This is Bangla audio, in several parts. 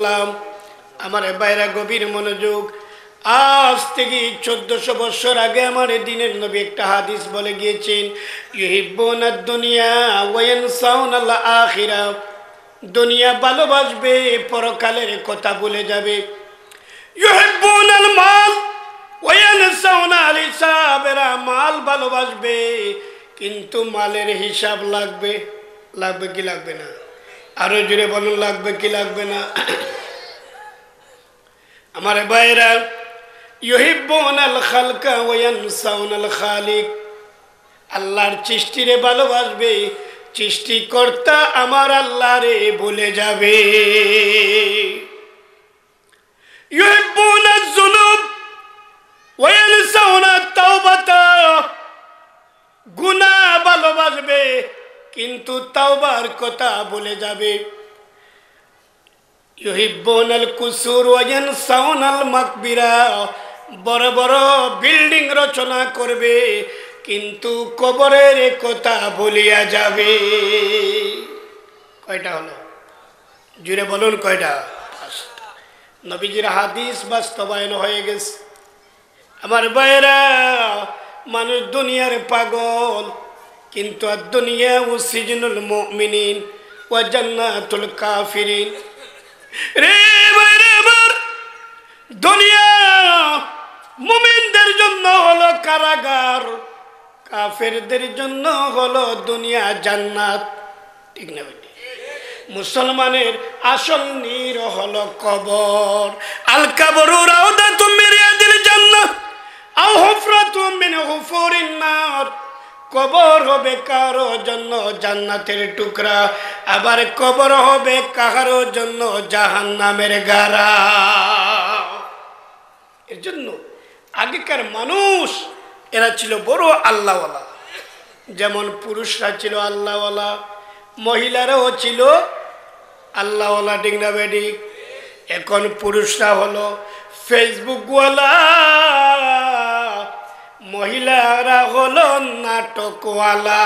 সালাম। আমার ভাইরা গভীর মনোযোগ। আজ থেকে 1400 বছর আগে আমার দিনের নবী একটা হাদিস বলে গিয়েছেন, ইউহিব্বুনাদ দুনিয়া ওয়া ইয়ানসাউনাল আখিরা। দুনিয়া ভালোবাসবে, পরকালের কথা ভুলে যাবে। ইউহিব্বুনাল মাল ওয়া ইয়ানসাউনাল হিসাব। এরা মাল ভালোবাসবে কিন্তু মালের হিসাব লাগবে। লাগবে কি লাগবে না? আরো জোরে বলুন, লাগবে কি লাগবে না? আমার ভাইরা, ইউহিব্বুনাল খালকা ওয়া ইয়ানসাউনাল খালিক। আল্লাহর সৃষ্টিরে ভালোবাসবে, সৃষ্টিকর্তা আমার আল্লাহরে ভুলে যাবে। ইউহিব্বুনাজ যুনুব ওয়া ইয়ানসাউনাত তাওবাতা। গুনাহ ভালোবাসবে কিন্তু তাওবার কথা ভুলে যাবে। ইউহিব্বুনাল কুসুর ওয়া ইয়ানসাউনাল মাকবিরা। বড় বড় বিল্ডিং রচনা করবে কিন্তু কবরের কথা ভুলিয়া যাবে। কয়টা হলো? জুড়ে বলুন কয়টা? নবীজির হাদিস বাস্তবায়ন হয়ে গেছে। আমার ভাইরা, মানুষ দুনিয়ার পাগল কিন্তু আর দুনিয়া ও সিজনুল মুমিনিন ওয়া জান্নাতুল কাফিরিন। রে ভাইরে আমার, দুনিয়া মুমিনদের জন্য হলো কারাগার, কাফেরদের জন্য হলো দুনিয়া জান্নাত। ঠিক না বেটি? মুসলমানের আসল নির হলো কবর। আল কবরু রাউদাতুম মিন রিয়াদিল জান্নাহ আও হুফরাতুম মিন হুফুরিন নার। কবর হবে কারো জন্য জান্নাতের টুকরা, আবার কবর হবে কারো জন্য জাহান্নামের গাড়া। এর জন্য আগেকার মানুষ এরা ছিল বড় আল্লাহওয়ালা। যেমন পুরুষরা ছিল আল্লাহওয়ালা, মহিলারাও ছিল আল্লাহওয়ালা। ঠিক না বেডি? এখন পুরুষরা হলো ফেসবুকওয়ালা, মহিলারা হলো নাটকওয়ালা।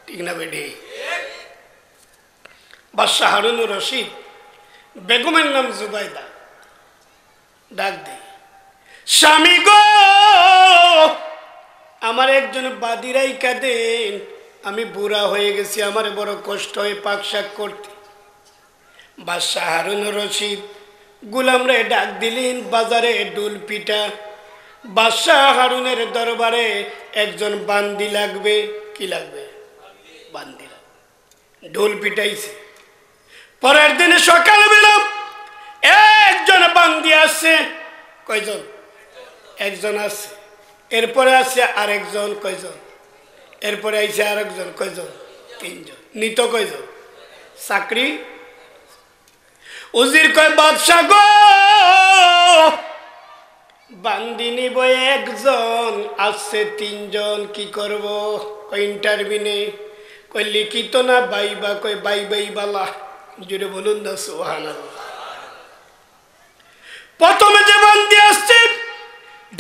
ঠিক না বেডি? বাদশাহ হারুনুর রশিদ বেগমের নাম জুবাইদা। ডাক দে, স্বামী গো, আমার একজন বাদী রাইখা দেন। আমি বুড়া হয়ে গেছি, আমার বড় কষ্ট হয় পাক শাক করতে। বাদশাহ হারুনুর রশিদ গুলামরে ডাক দিলেন, বাজারে ডুল পিঠা। বাদশাহ হারুনের দরবারে একজন বান্দি লাগবে। কি লাগবে? বান্দি লাগবে। ঢোল পিটাইছে। পরের দিনে সকালবেলা একজন বান্দি আসছে। কয়জন? একজন আছে। এরপরে আসছে আরেকজন। কয়জন? এরপরে আইছে আরেকজন। কয়জন? তিনজন। নিত কয়জন? চাকরি। উজির কয়, বাদশাহ গো, বান্দি নিব একজন, আসছে তিনজন, কি করব? কয় ইন্টারভিউ। কয় লিখিত না বাইবা? কয় বাইবাই বালা। জুড়ে বলুন না সুবহানাল্লাহ। প্রথমে যে বান্দি আসছে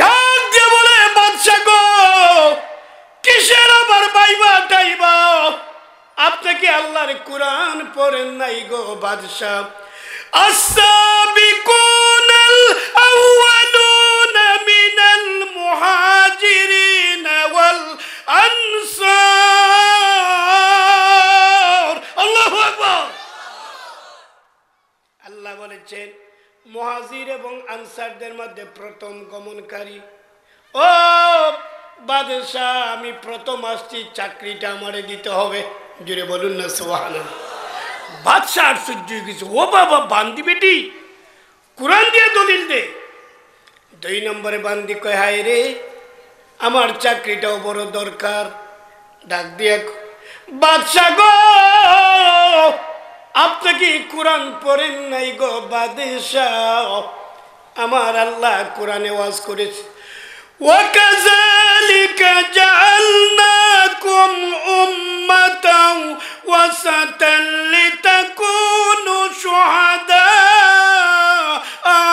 ডাক দিয়ে বলে, বাদশাহ গো, কিসের আবার বাইবা টাইবা? আপনি কি আল্লাহর কুরআন পড়েন নাই গো বাদশাহ? আস-সাবিকুনাল আউয়ালুনা মিনাল মুহাজিরিন ওয়াল আনসার। আল্লাহু আকবার। আল্লাহ বলেছেন, মুহাজির এবং আনসারদের মধ্যে প্রথম গমনকারী। ও বাদশাহ, আমি প্রথম আসছি, চাকরিটা আমারে দিতে হবে। জুড়ে বলুন না সুবহানাল্লাহ। বাদশাহ আশ্চর্য হয়ে গেছে। ও বাবা, বান্দি বেটি, কুরআন দিয়ে দলিল দে। 2 নম্বরে বান্দি কয়, হায় রে, আমার চাকরিটাও বড় দরকার। ডাক দিয়ে, বাদশাহ গো, আপনি কি কোরআন পড়েন নাই গো বাদশাহ? আমার আল্লাহ কোরআনে ওয়াজ করেছে, ওয়াকাযালিকা জাআলনাকুম উম্মাতাও ওয়াসাতান লিতাকুনু শুহাদা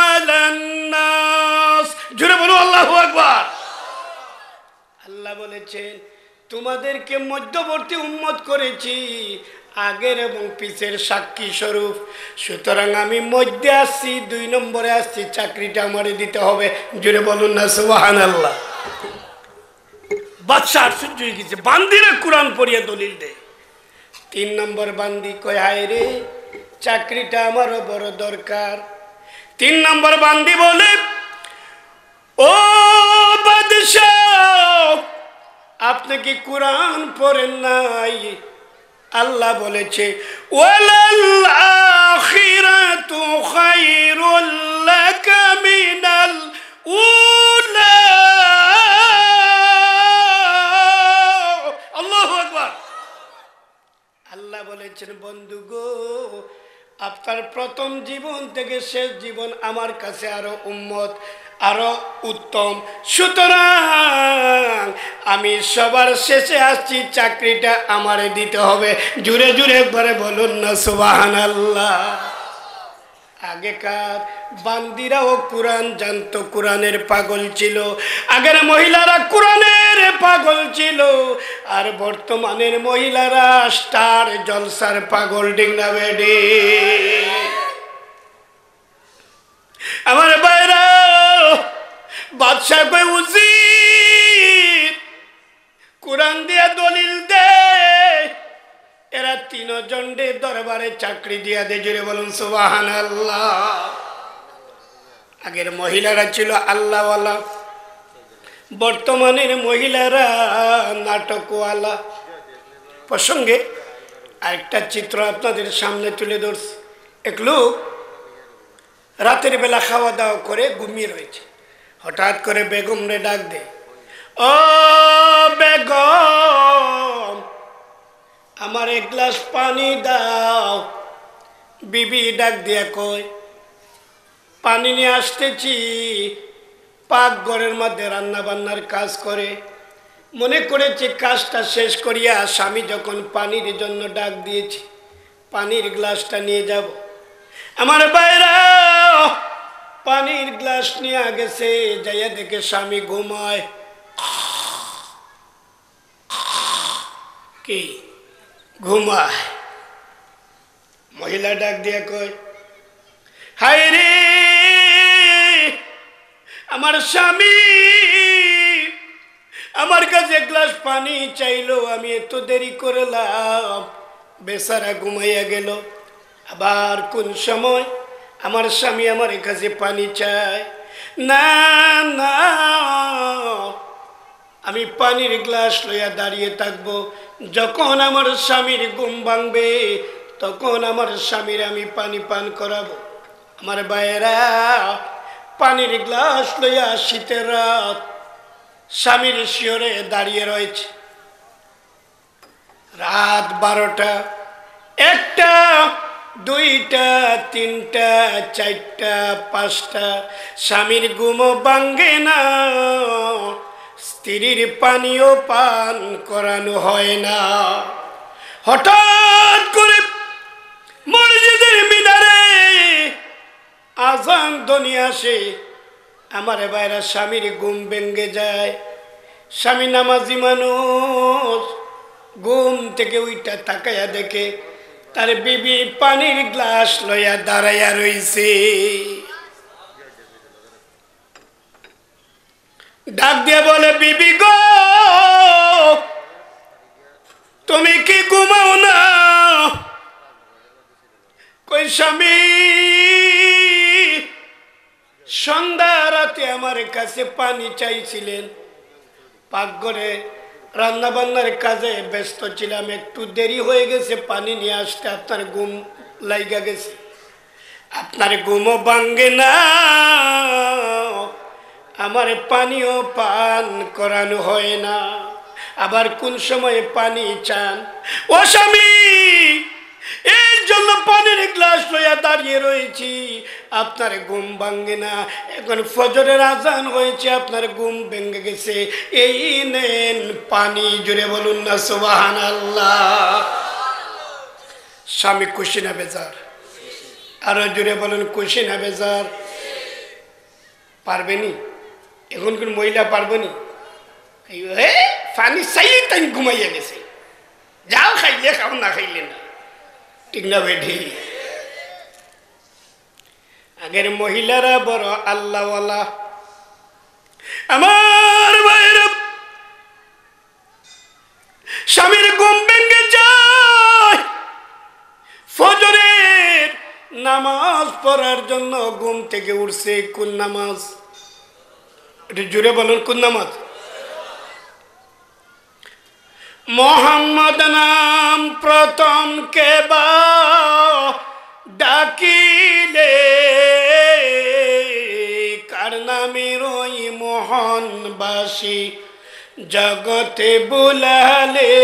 আলান নাস। জোরে বলো আল্লাহু আকবার। আল্লাহ বলেছেন, তোমাদেরকে মধ্যবর্তী উম্মত করেছি, আগের এবং পিছের সাক্ষী স্বরূপ। সুতরাং আমি মধ্যে আসছি, 2 নম্বরে আসছি, চাকরিটা আমারে দিতে হবে। জুড়ে বলুন না সুবহানাল্লাহ। বাদশা আশ্চর্য হয়ে গেছে, বান্দিরা কোরআন পড়িয়ে দলিল দেয়। 3 নম্বর বান্দি কয়, হায় রে, চাকরিটা আমারও বড় দরকার। 3 নম্বর বান্দি বলে, ও বাদশাহ, আপনি কি কোরআন পড়েন নাই? আল্লাহ বলেছে, ওয়ালাল আখিরাতু খায়রুল লাকা মিনাল উলা। আল্লাহু আকবার। আল্লাহ বলেছেন, বন্ধু গো, আপনার প্রথম জীবন থেকে শেষ জীবন আমার কাছে আরো উম্মত, আরো উত্তম। সুতরাং আমি সবার শেষে আসছি, চাকরিটা আমারে দিতে হবে। জুড়ে জুড়ে একবারে বলুন না সুবহানাল্লাহ। আগেকার বান্দিরাও কোরআন জানতো, কোরআনের পাগল ছিল। আগের মহিলারা কোরআনের পাগল ছিল, আর বর্তমানের মহিলারা স্টার জলসার পাগল। ঠিক না বেডি? আমার বাইরা, বাদশা কই উজির কোরআন দিয়া দলিল দে, এরা 3 জন্ডে দরবারে চাকরি দিয়া দে। জুড়ে বলুন সুবহানাল্লাহ। আগের মহিলারা ছিল আল্লাহওয়ালা, বর্তমানের মহিলারা নাটকওয়ালা। প্রসঙ্গে আরেকটা চিত্র আপনাদের সামনে তুলে ধরছি। এক লোক রাতের বেলা খাওয়া দাওয়া করে ঘুমিয়ে রয়েছে, হঠাৎ করে বেগম রে ডাক দে, ও বেগম, আমার 1 গ্লাস পানি দাও। বিবি ডাক দিয়া কয়, পানি নিয়ে আসতেছি। পাকঘরের মধ্যে রান্না বান্নার কাজ করে, মনে করেছে কাজটা শেষ করিয়া স্বামী যখন পানির জন্য ডাক দিয়েছি, পানির গ্লাসটা নিয়ে যাব। আমার বাইরা পানির গ্লাস নিয়ে গেছে, যাইয়া দেখে স্বামী ঘুমায়। কি ঘুমায়? মহিলা ডাক দিয়া কয়, হায় রে, আমার স্বামী আমার কাছে 1 গ্লাস পানি চাইলো, আমি এত দেরি করলাম, বেচারা ঘুমাইয়া গেল। আবার কোন সময় আমার স্বামী আমার কাছে পানি চায়, না না, আমি পানির গ্লাস লইয়া দাঁড়িয়ে থাকবো। যখন আমার স্বামীর ঘুম ভাঙবে, তখন আমার স্বামীর আমি পানি পান করাবো। আমার ভাইয়েরা, পানির গ্লাস লইয়া শীতের রাত স্বামীর শিয়রে দাঁড়িয়ে রয়েছে। রাত 12টা, 1টা, 2টা, 3টা, 4টা, 5টা, স্বামীর ঘুমও ভাঙে না, স্ত্রীর পানিও পান করানো হয় না। হঠাৎ করে মসজিদের মিনারে আজান ধ্বনি আসে। আমার ভাইরা, স্বামীর ঘুম ভেঙে যায়। স্বামী নামাজি মানুষ, ঘুম থেকে উইটা তাকাইয়া দেখে তার বিবি পানির গ্লাস লইয়া দাঁড়াইয়া রইছে। ডাক দিয়ে বলে, বিবি গো, তুমি কি ঘুমাও না? কই, স্বামী সন্ধ্যা রাতে আমার কাছে পানি চাইছিলেন, পাকঘরে রান্না বান্নার কাজে ব্যস্ত ছিলাম, একটু দেরি হয়ে গেছে পানি নিয়ে আসতে, আপনার ঘুম লাইগা গেছে। আপনার ঘুমও ভাঙ্গে না, আমার পানিও পান করানো হয় না। আবার কোন সময় পানি চান? ও স্বামী, এর জন্য পানির গ্লাস লইয়া দাঁড়িয়ে রয়েছি, আপনার ঘুম ভাঙ্গে না। এখন ফজরের আজান হয়েছে, আপনার ঘুম ভেঙে গেছে, এই নেন পানি। জুড়ে বলুন না সুবহানাল্লাহ। স্বামী খুশি না বেজার? আরো জুড়ে বলুন, খুশি না বেজার? পারবেনি? এখন কোন মহিলা পারবেনি? পানি চাই তাই ঘুমাইয়া গেছে। যাও খাইলে খাও, না খাইলে না। ঠিক না বেঠি? আগের মহিলারা বড় আল্লাহওয়ালা। আমার ভাইরা, স্বামীর ঘুম ভেঙে যায়, ফজরের নামাজ পড়ার জন্য ঘুম থেকে উঠছে। কোন নামাজ? একটু জুড়ে বলুন, কোন নামাজ? মোহাম্মদ নাম প্রথম কেবা ডাকিলে, কার নামের ওই মোহনবাসী জগতে বুলালে।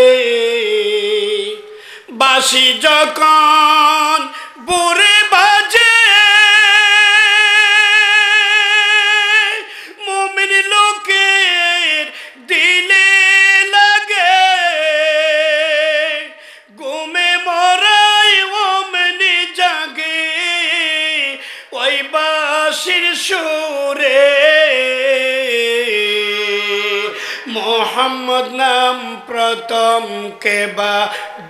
বাসি যখন বুড়ে বাজে, মুমিন লোকের দিলে লাগে, ঘুমে মরাই ওমনি জাগে ওই বাসির সুরে। মোহাম্মদ নাম প্রথম কেবা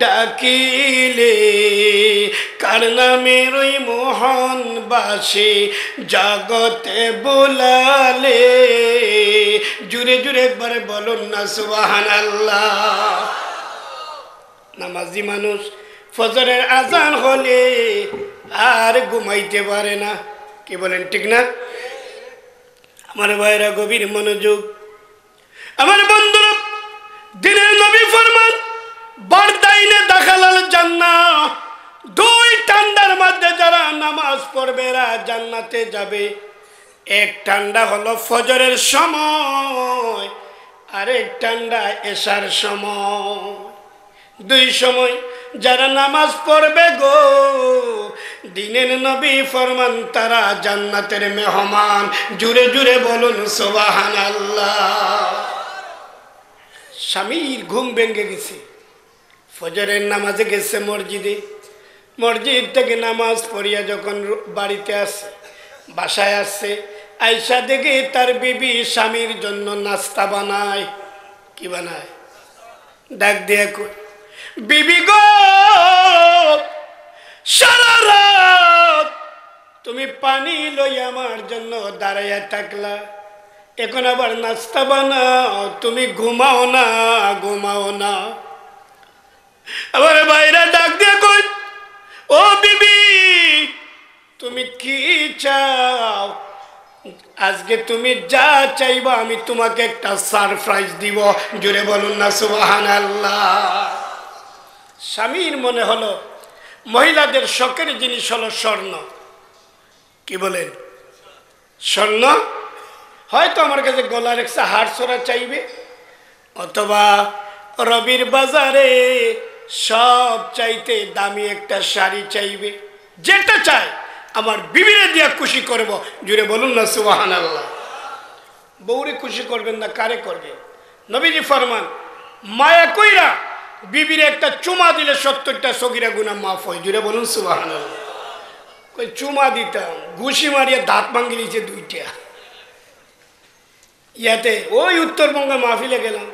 ডাকিলে, কার নামের ওই মোহনবাসী জগতে বুলালে। জুড়ে জুড়ে একবারে বলুন না সুবহানাল্লাহ। নামাজি মানুষ ফজরের আজান হলে আর ঘুমাইতে পারে না। কি বলেন, ঠিক না? আমার ভাইরা গভীর মনোযোগ। আমার বন্ধুরা, দিনের নবী ফরমান বারদাইনে দাখালাল জান্নাহ, দুই ঠান্ডার মধ্যে যারা নামাজ পড়বে এরা জান্নাতে যাবে। এক ঠান্ডা হলো ফজরের সময়, আরেক ঠান্ডা এশার সময়। দুই সময় যারা নামাজ পড়বে গো, দিনের নবী ফরমান তারা জান্নাতের মেহমান। জুড়ে জুড়ে বলুন সুবহানাল্লাহ। স্বামীর ঘুম ভেঙে গেছে, ফজরের নামাজে গেছে মসজিদে। মসজিদ থেকে নামাজ পড়িয়া যখন বাড়িতে আসে, বাসায় আসছে, আয়সা দেখে তার বিবি স্বামীর জন্য নাস্তা বানায়। কি বানায়? ডাক দিয়ে কই, বিবি গো, সারা রাত তুমি পানি লই আমার জন্য দাঁড়াইয়া থাকলা, এখন আবার নাস্তা বানাও, তুমি ঘুমাও না, ঘুমাও না। আবার বাইরে ডাক দিয়ে কই, ও বিবি তুমি কি চাও? আজকে তুমি যা চাইবা আমি তোমাকে একটা সারপ্রাইজ দিব। জুড়ে বলুন না সুবহানাল্লাহ। স্বামীর মনে হলো মহিলাদের শখের জিনিস হলো স্বর্ণ। কি বলেন? স্বর্ণ। হয়তো আমার কাছে গলার একটা হার ছড়া চাইবে, অথবা রবির বাজারে সব চাইতে দামি একটা শাড়ি চাইবে। যেটা চাই আমার বিবিরে দিয়া খুশি করব। জুড়ে বলুন না সুবহানাল্লাহ। বউরে খুশি করবেন না, কারে করবেন? নবীজি ফরমান, মায়া কইরা বিবিরে একটা চুমা দিলে 70টা সগীরা গুনাহ মাফ হয়। জুড়ে বলুন সুবহানাল্লাহ। কই চুমা দিতাম, ঘুষি মারিয়া দাঁত ভাঙি দিয়েছে 2টা। ইয়াতে ওই উত্তরবঙ্গে মাহফিলে গেলাম,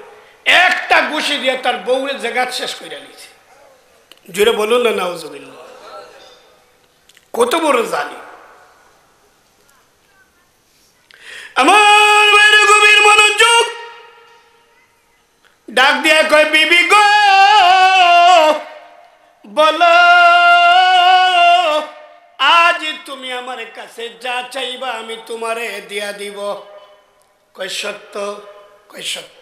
একটা ঘুষি দিয়ে তার বউরে জায়গা শেষ করে নিয়েছে। জুড়ে বলুন না নাউজুবিল্লাহ। কত বড় জালিম! আমার বাইরে গভীর মনোযোগ। ডাক দিয়া কয়, বিবি গো বলো, আজ তুমি আমার কাছে যা চাইবা আমি তোমারে দিয়া দিব। কয় সত্য? কয় সত্য।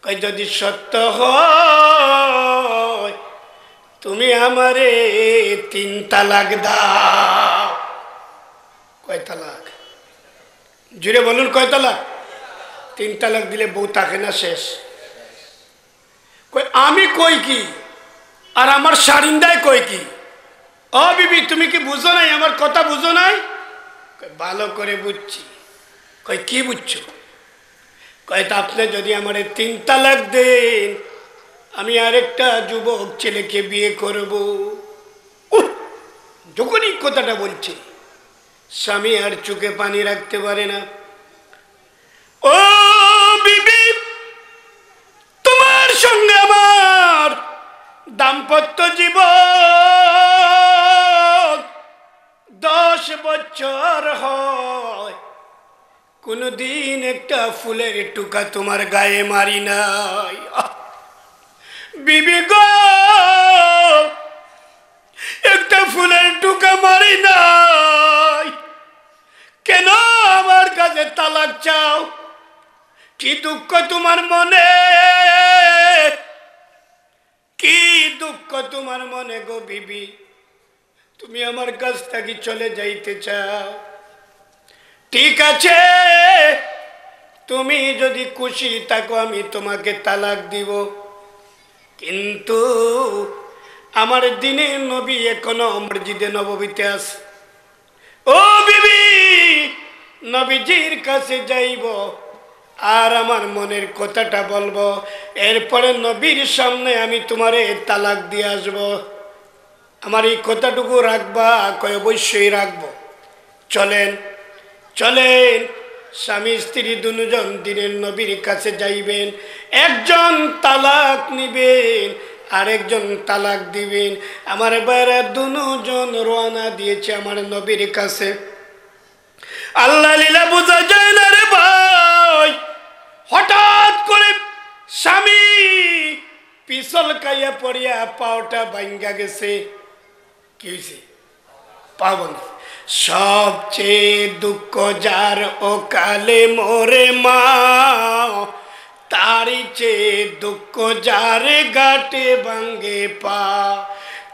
কয় যদি সত্য হয় তুমি আমারে 3 তালাক দাও। কয় তালাক? জুড়ে বলুন কয় তালাক? 3 তালাক দিলে বউ থাকে না, শেষ। কই আমি কই কি আর আমার শারিন্দায় কই কি? ও বিবি তুমি কি বুঝো নাই? আমার কথা বুঝো নাই? কই ভালো করে বুঝছি। কই কি বুঝছো? কয় তা আপনি যদি আমারে 3 তালাক দেন আমি আরেকটা যুবক ছেলেকে বিয়ে করব। যখনই কথাটা বলছে স্বামী আর চোখে পানি রাখতে পারে না। ও বিবি সঙ্গে আমার দাম্পত্য জীবন 10 বছর হয়, কোনদিন একটা ফুলের টুকা তোমার গায়ে মারি নাই। বিবি গো, একটা ফুলের টুকা মারি নাই, কেন আমার কাছে তালাক চাও? কি দুঃখ তোমার মনে, কি দুঃখ তোমার মনে গো বিবি? তুমি আমার কাছ থেকে চলে যাইতে চাও? ঠিক আছে, তুমি যদি খুশি থাকো আমি তোমাকে তালাক দিব, কিন্তু আমার দিনের নবী এখনো মসজিদে নববীতে আছে। ও বিবি, নবীজির কাছে যাইব আর আমার মনের কথাটা বলবো, এরপরে নবীর সামনে আমি তোমারে তালাক দিয়ে আসবো। আমার এই কথাটুকু রাখবা? কয় অবশ্যই রাখবো। চলেন চলেন, স্বামী স্ত্রী দুজন দিনের নবীর কাছে যাইবেন, একজন তালাক নিবেন আরেকজন তালাক দিবেন। আমার বাইরা দুজন রওনা দিয়েছে আমার নবীর কাছে। আল্লাহ লীলা বোঝা যায় না রে ভাই। হঠাৎ করে স্বামী পিছল খাইয়া পড়িয়া পাওটা ভাঙ্গা গেছে। কি হয়েছে? পা ভাঙা। সবচেয়ে দুঃখ যার ও কালে মোরে মা, তারি চেয়ে দুঃখ যার গাটে ভাঙ্গে পা,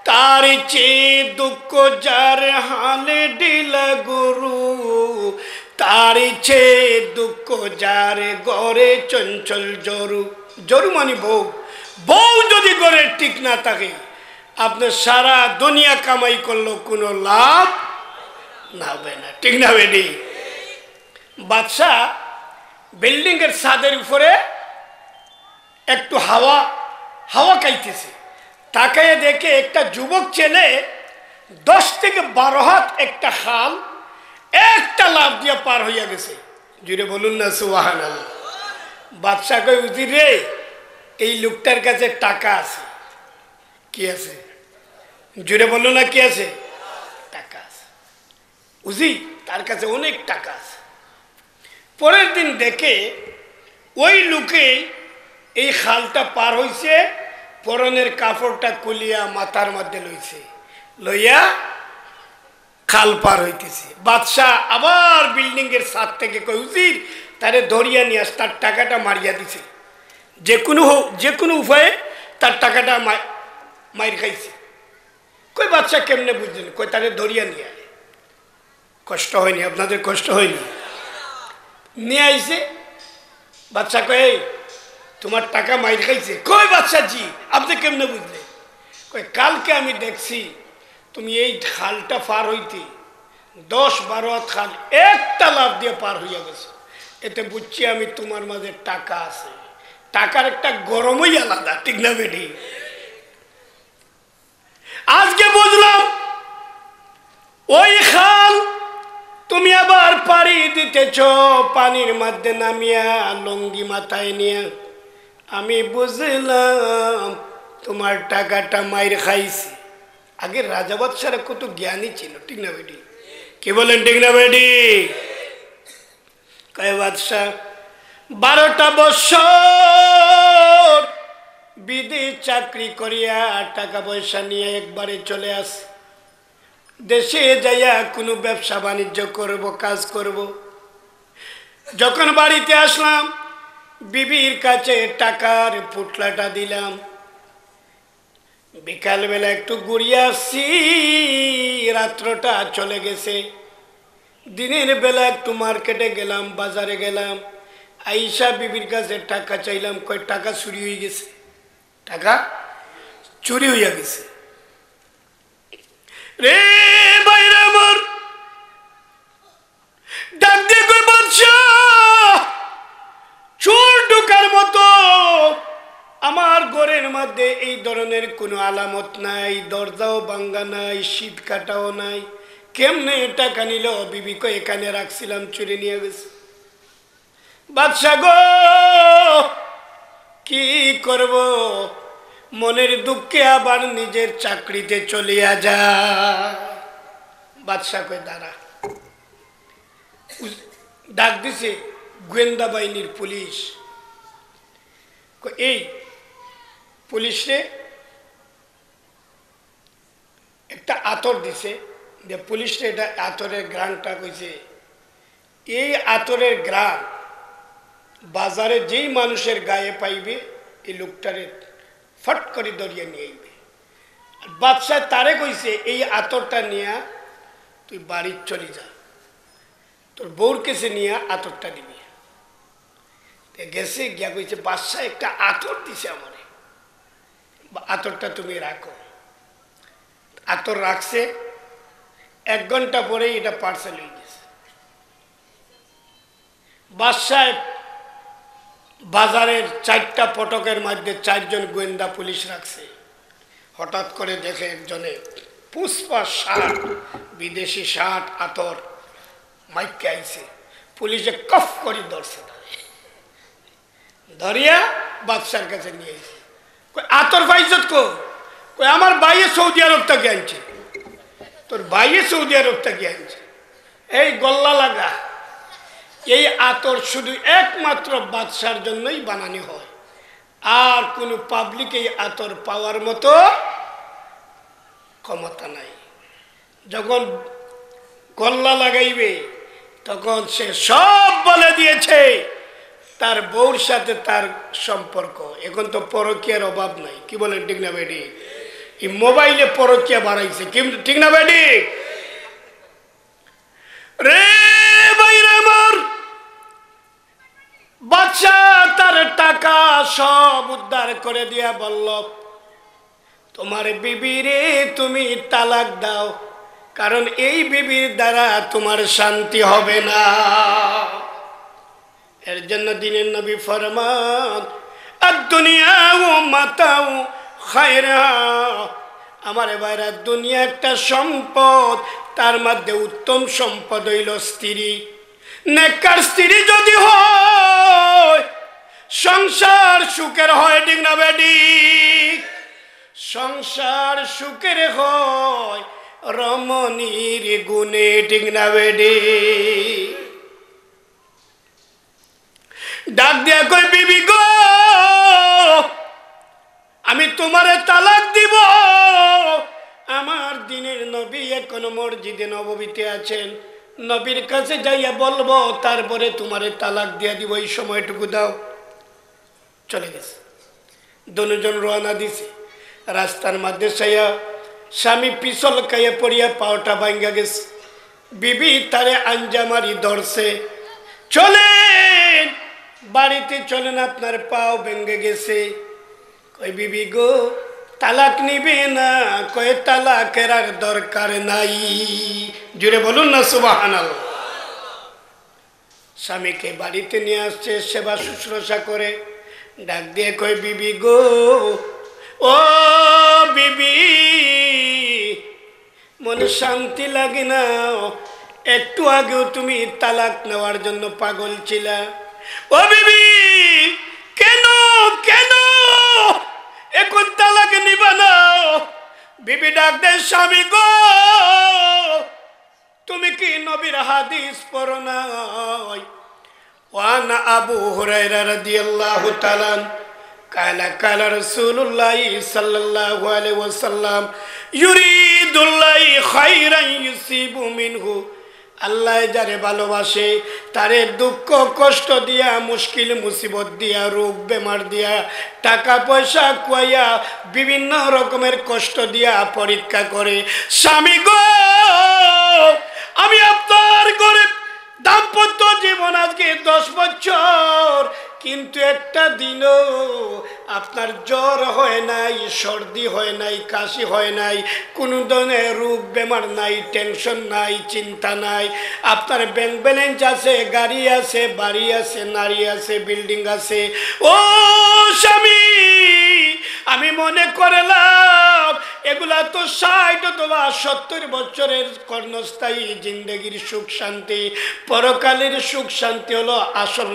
তারি চেয়ে দুঃখ যার হালে ডিলা গরু, তারি চেয়ে দুঃখ যার গড়ে চঞ্চল জরু। জরু মানে বউ। বউ যদি গড়ে ঠিক না থাকে, আপনি সারা দুনিয়া কামাই করলেও কোনো লাভ না হবে না। ঠিক না বেডি? বাদশাহ বিল্ডিং এর ছাদের উপরে একটু হাওয়া হাওয়া খাইতেছে, তাকায় দেখে একটা যুবক ছেলে 10 থেকে 12 হাত একটা খাল একটা লাফ দিয়ে পার হইয়া গেছে। জুড়ে বলুন না সুবহানাল্লাহ। বাদশাহ কই, উজির রে, এই লোকটার কাছে টাকা আছে। কি আছে? জুড়ে বললো না কি আছে? টাকা আছে। উজি, তার কাছে অনেক টাকা আছে। পরের দিন দেখে ওই লোকে এই খালটা পার হইছে, পরনের কাপড়টা কুলিয়া মাথার মধ্যে লইছে, লইয়া খাল পার হইতেছে। বাদশাহ আবার বিল্ডিং এর ছাদ থেকে কই, উজির, তারে ধরিয়া নিয়ে আস, তার টাকাটা মারিয়া দিছে। যে কোনো উপায়ে তার টাকাটা মাইর খাইছে। কই বাদশাহ কেমনে বুঝলেন? কই তারে ধরিয়া নিয়ে আয়। কষ্ট হয়নি? আপনাদের কষ্ট হয়নি? নিয়ে আইছে। বাদশাহ কই, তোমার টাকা মাইর খাইছে? কই বাদশাহ জি, আপনি কেমনে বুঝলে? কই, কালকে আমি দেখছি তুমি এই খালটা পার হইতে 10-12 হাত খাল একটা লাফ দিয়ে পার হইয়া গেছো। এতে বুঝছি আমি তোমার মাঝে টাকা আছে। টাকার একটা গরমই আলাদা। ঠিক না বেটি? আজকে বুঝলাম ওই খাল তুমি আবার পাড়ি দিতেছ পানির মধ্যে নামিয়া লঙ্গি মাথায় নিয়ে। আমি বুঝলাম তোমার টাকাটা মাইর খাইছি। আগে রাজা বাদশারা কত জ্ঞানী ছিল। ঠিক না বেটি? কি বলেন? ঠিক না বেটি? কয় বাদশাহ 12টা বছর বিদেশ চাকরি করিয়া টাকা পয়সা নিয়ে একবারে চলে আসে। দেশে যাইয়া কোনো ব্যবসা বাণিজ্য করব, কাজ করব। যখন বাড়িতে আসলাম, বিবির কাছে টাকার পুটলাটা দিলাম। বিকালবেলা একটু ঘুরিয়ে আসছি, রাত্রটা চলে গেছে। দিনের বেলা একটু মার্কেটে গেলাম, বাজারে গেলাম। আইসা বিবির কাছে টাকা চাইলাম। কয়, টাকা চুরি হয়ে গেছে। টাকা চুরি হইয়া গেছে। রে বাইরে আমার ডাক দিয়ে কই, বাদশাহ, চোর ঢোকার মতো আমার ঘরের মধ্যে এই ধরনের কোনো আলামত নাই, দরজাও ভাঙ্গা নাই, শীত কাটাও নাই, কেমনে টাকা নিল? বিবি কই, এখানে রাখছিলাম, চুরি নিয়ে গেছে। বাদশাহ গো, কি করব, মনের দুঃখে আবার নিজের চাকরিতে চলিয়া যা। বাদশাহ কয় দাঁড়া, ডাক দিছে গোয়েন্দা বাহিনীর পুলিশ। এই পুলিশ রে একটা আতর দিছে, যে পুলিশ রে এটা আতরের গ্রানটা কইছে, এই আতরের গ্রান বাজারে যেই মানুষের গায়ে পাইবে এই লোকটারে ফট করে দরিয়ে নিয়ে আইবে। আর বাদশাহ তারে কইছে এই আতরটা নিয়ে তুই বাড়ির চলে যা, তোর বউর কাছে নিয়ে আতরটা দিবি। গেছে গিয়া কইছে বাদশাহ একটা আতর দিছে আমারে, আতরটা তুমি রাখো। আতর রাখছে, 1 ঘন্টা পরে এটা পার্সেল হয়ে গেছে। বাদশাহ বাজারের 4টা পটকের মধ্যে 4 জন গোয়েন্দা পুলিশ রাখছে। হঠাৎ করে দেখে একজনে পুষ্পা শার্ট, বিদেশি শার্ট, আতর মাইকে আইছে। পুলিশে কফ করে ধরছে, ধরিয়া বাদশার কাছে নিয়ে আইছে। আতর ভাইজত কো? আমার ভাইয়ে সৌদি আরব থেকে আনছে। তোর ভাইয়ে সৌদি আরব থেকে আনছে? এই গল্লা লাগা, এই আতর শুধু একমাত্র বাদশার জন্যই বানানো হয়, আর কোনো পাবলিক এই আতর পাওয়ার মতো ক্ষমতা নাই। যখন গল্লা লাগাইবে তখন সে সব বলে দিয়েছে, তার বউর সাথে তার সম্পর্ক। এখন তো পরকীয়ার অভাব নাই, কি বলেন ঠিক না বেডি? এই মোবাইলে পরকীয়া বাড়াইছে, ঠিক না বেডি? রে ভাইরা আমার, বাদশাহ তার টাকা সব উদ্ধার করে দিয়া বলল, তোমার বিবিরে তুমি তালাক দাও, কারণ এই বিবির দ্বারা তোমার শান্তি হবে না। এর জন্য দিনের নবী ফরমান, আদ-দুনিয়া ওয়া মাতাউ খায়রা। আমার ভাইরা, দুনিয়া একটা সম্পদ, তার মধ্যে উত্তম সম্পদ হইল স্ত্রী। নেককার স্ত্রী যদি হয় সংসার সুখের হয়, ঠিক না বেডি? সংসার সুখের হয় রমণীর গুণে, ঠিক না বেডি? ডাক দিয়া কই, বিবি গো, আমি তোমারে তালাক দিব। আমার দিনের নবী এখনো মসজিদে নববীতে আছেন, নবীর কাছে যাইয়া বলবো, তারপরে তোমারে তালাক দিয়া দিব, এই সময়টুকু দাও। চলে গেছে, দুজন রওনা দিছে। রাস্তার মধ্যে সাইয়া স্বামী পিছল খাইয়া পড়িয়া পাওটা ভাঙ্গা গেছে। বিবি তারে আঞ্জামারি ধরছে, চলেন বাড়িতে চলেন, আপনার পাও ভেঙ্গে গেছে। কই বিবি গো, তালাক নিবে না? কয় তালাকের আর দরকার নাই। জুড়ে বলুন না সুবহানাল্লাহ। স্বামীকে বাড়িতে নিয়ে আসছে, সেবা শুশ্রূষা করে। ডাক দিয়ে কয়, বিবি গো, ও বিবি, মনে শান্তি লাগে না? একটু আগেও তুমি তালাক নেওয়ার জন্য পাগল ছিলা। ও বিবি, কেন কেন এখন তালাক নিবা না? বিবি ডাক দেন, স্বামী গো, তুমি কি নবীর হাদিস পড়ো নাই? ওয়ান আবু হুরায়রা রাদিয়াল্লাহু তাআলা কালা কালা রাসূলুল্লাহ সাল্লাল্লাহু আলাইহি ওয়াসাল্লাম, ইউরিদুল্লাহি খায়রান ইউসিবু মিনহু। আল্লাহ যারে ভালোবাসে তারে দুঃখ কষ্ট দিয়া, মুশকিল মুসিবত দিয়া, রোগ বেমার দিয়া, টাকা পয়সা কুয়াইয়া, বিভিন্ন রকমের কষ্ট দিয়া পরীক্ষা করে। স্বামী গো, আমি আপনার ঘরে দাম্পত্য জীবন আজকে 10 বছর, কিন্তু একটা দিনও আপনার জ্বর হয় নাই, সর্দি হয় নাই, কাশি হয় নাই, কোনো ধরনের রোগ বেমার নাই, টেনশন নাই, চিন্তা নাই। আপনার ব্যাংক ব্যালেন্স আছে, গাড়ি আছে, বাড়ি আছে, নারী আছে, বিল্ডিং আছে। ও স্বামী, আমি মনে করলাম এগুলা তো 60 অথবা 70 বছরের কর্ণস্থায়ী জিন্দগির সুখ শান্তি, পরকালের সুখ শান্তি হলো আসল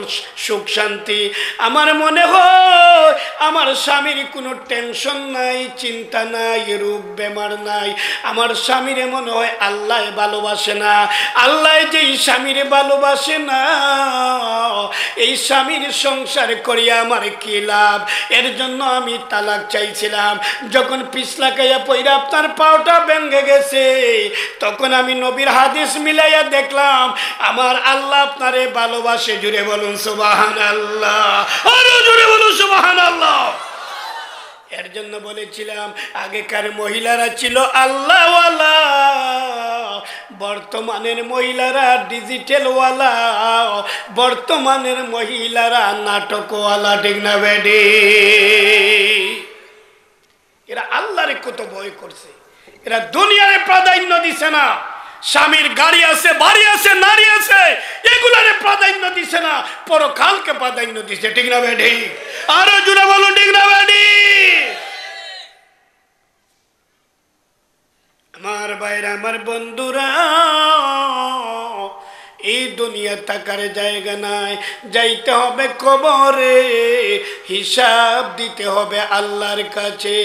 সুখ শান্তি। আমার মনে হয় আমার স্বামীর কোনো টেনশন নাই, চিন্তা নাই, রোগ বেমার নাই। আমার স্বামীরে মনে হয় আল্লাহ ভালোবাসে না। আল্লাহ যেই স্বামীরে ভালোবাসে না, এই স্বামীর সংসার করিয়া আমার কি লাভ? এর জন্য আমি তালাক চাইছিলাম। যখন পিছলা খাইয়া পইরা আপনার পাওটা ভেঙে গেছে, তখন আমি নবীর হাদিস মিলাইয়া দেখলাম আমার আল্লাহ আপনারে ভালোবাসে। জুড়ে বলুন সুবহানাল্লাহ, আরো জুড়ে বলুন সুবহানাল্লাহ। এর জন্য বলেছিলাম আগেকার মহিলারা ছিল আল্লাহওয়ালা, বর্তমানের মহিলারা ডিজিটালওয়ালা, বর্তমানের মহিলারা নাটকওয়ালা। ঠিক না বেডি? এরা আল্লাহরে কত ভয় করছে, এরা দুনিয়ারে প্রাধান্য দিছে না। স্বামীর গাড়ি আছে, বাড়ি আছে, নারী আছে, এগুলারে প্রাধান্য দিছে না, পরকালকে প্রাধান্য দিছে। ঠিক না বেডি? আরো জুড়ে বলুন ঠিক না বেডি? আমার ভাইরা, আমার বন্ধুরা, এই দুনিয়া থাকার জায়গা নাই, যাইতে হবে কবরে, হিসাব দিতে হবে আল্লাহর কাছে।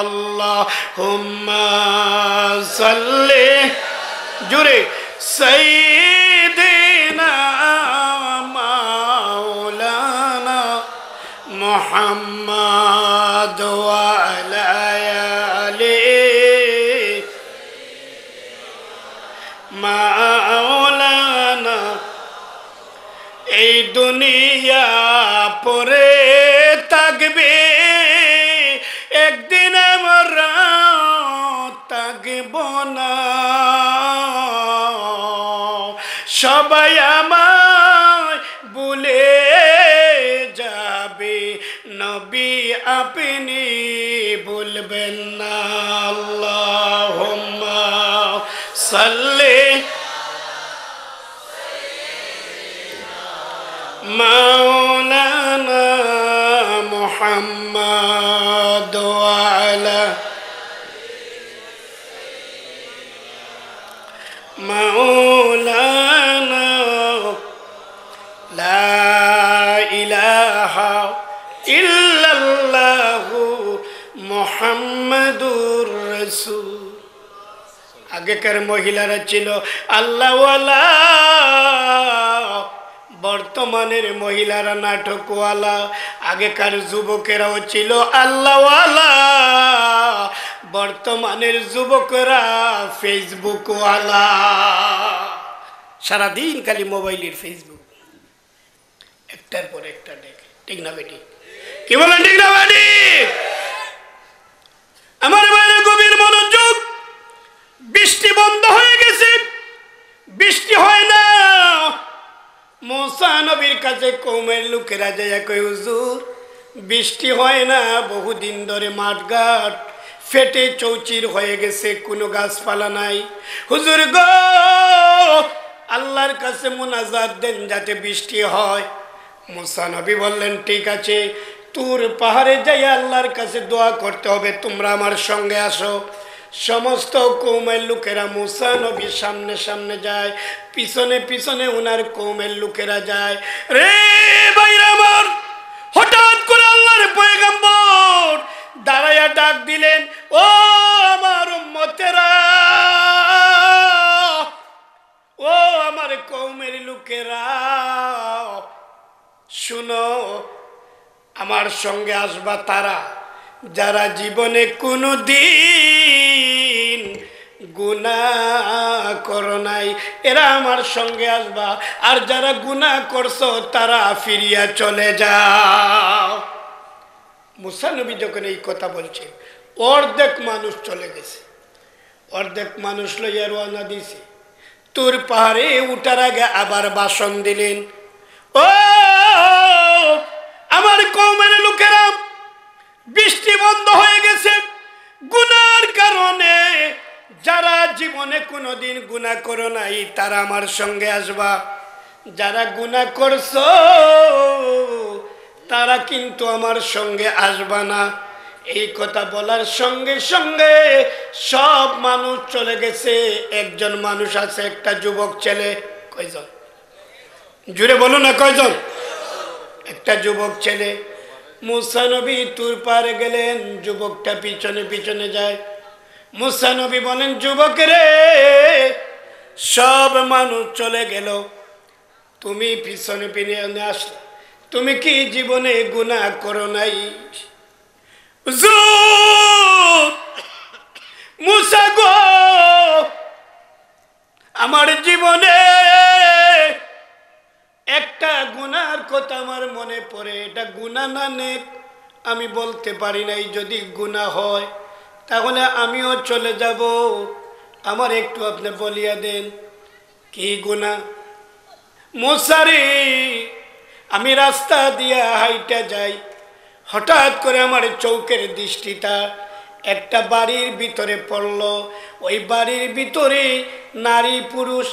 আল্লাহুম্মা সাল্লি, জুড়ে, সাইয়্যিদিনা মাওলানা মুহাম্মদ ওয়া আলা মাওলানা। এই দুনিয়া পরে থাকবে, একদিন আমরা থাকব না। সবাই আমায় ভুলে যাবে, নবী আপনি ভুলবেন না। আল্লাহুম্মা সাল্লি মাওলানা মুহাম্মদ ওয়া আলা মাওলানা লা ইলাহা ইল্লাল্লাহু মুহাম্মাদুর রাসূল। আগেকার মহিলারা ছিল আল্লাহওয়ালা, বর্তমানের মহিলারা নাটকওয়ালা। আগেকার যুবকেরাও ছিল আল্লাহওয়ালা, বর্তমানের যুবকেরা ফেসবুকওয়ালা। সারাদিন খালি মোবাইলের ফেসবুক, একটার পর একটা দেখে। ঠিক না বেটি? কি বলেন ঠিক না বেটি? আমার বাইরে গভীর মনোযোগ। বৃষ্টি বন্ধ হয়ে গেছে, বৃষ্টি হয় না। মুসা নবীর কাছে কওমের লোকেরা যায় কই, হুজুর বৃষ্টি হয় না, বহুদিন ধরে মাঠ ঘাট ফেটে চৌচির হয়ে গেছে, কোনো গাছপালা নাই। হুজুর গো, আল্লাহর কাছে মুনাজাত দেন যাতে বৃষ্টি হয়। মুসা নবী বললেন ঠিক আছে, তুর পাহাড়ে যাই আল্লাহর কাছে দোয়া করতে হবে, তোমরা আমার সঙ্গে আসো। সমস্ত কওমের লোকেরা মুসা নবীর সামনে সামনে যায়, পিছনে পিছনে ওনার কওমের লোকেরা যায়। রে ভাইরা আমার, হঠাৎ করে আল্লাহর পয়গম্বর দাঁড়ায়া ডাক দিলেন, ও আমার উম্মতেরা, ও আমার কওমের লোকেরা, শুনো, আমার সঙ্গে আসবা তারা যারা জীবনে কোনো দিন গুনাহ করো নাই, এরা আমার সঙ্গে আসবা। আর যারা গুনাহ করছো তারা ফিরিয়া চলে যাও। মুসা নবী যখন এই কথা বলছে, অর্ধেক মানুষ চলে গেছে, অর্ধেক মানুষ লইয়া রওনা দিছে। তুর পাহাড়ে উঠার আগে আবার ভাষণ দিলেন, ও আমার কওমের লোকেরা, বৃষ্টি বন্ধ হয়ে গেছে গুনার কারণে। যারা জীবনে কোনোদিন গুনাহ করো নাই তারা আমার সঙ্গে আসবা। যারা গুনাহ করছো তারা কিন্তু আমার সঙ্গে আসবা না। এই কথা বলার সঙ্গে সঙ্গে সব মানুষ চলে গেছে। একজন মানুষ আছে, একটা যুবক ছেলে। কয়জন? জুড়ে বলো না, কয়জন? একটা যুবক ছেলে। মুসা নবী তুর পারে গেলেন, যুবকটা পিছনে পিছনে যায়। মুসা নবী বলেন, যুবক রে, সব মানুষ চলে গেল, তুমি পিছনে পিছনে আসলে, তুমি কি জীবনে গুনাহ করো নাই? মুসা গো, আমার জীবনে একটা গুনার কথা আমার মনে পড়ে। এটা গুনাহ না নেক আমি বলতে পারি নাই। যদি গুনাহ হয় তাহলে আমিও চলে যাব। আমার একটু আপনি বলিয়া দেন, কি গুনাহ? মুসারি, আমি রাস্তা দিয়া হাইটা যাই, হঠাৎ করে আমার চৌকের দৃষ্টিটা একটা বাড়ির ভিতরে পড়ল। ওই বাড়ির ভিতরে নারী পুরুষ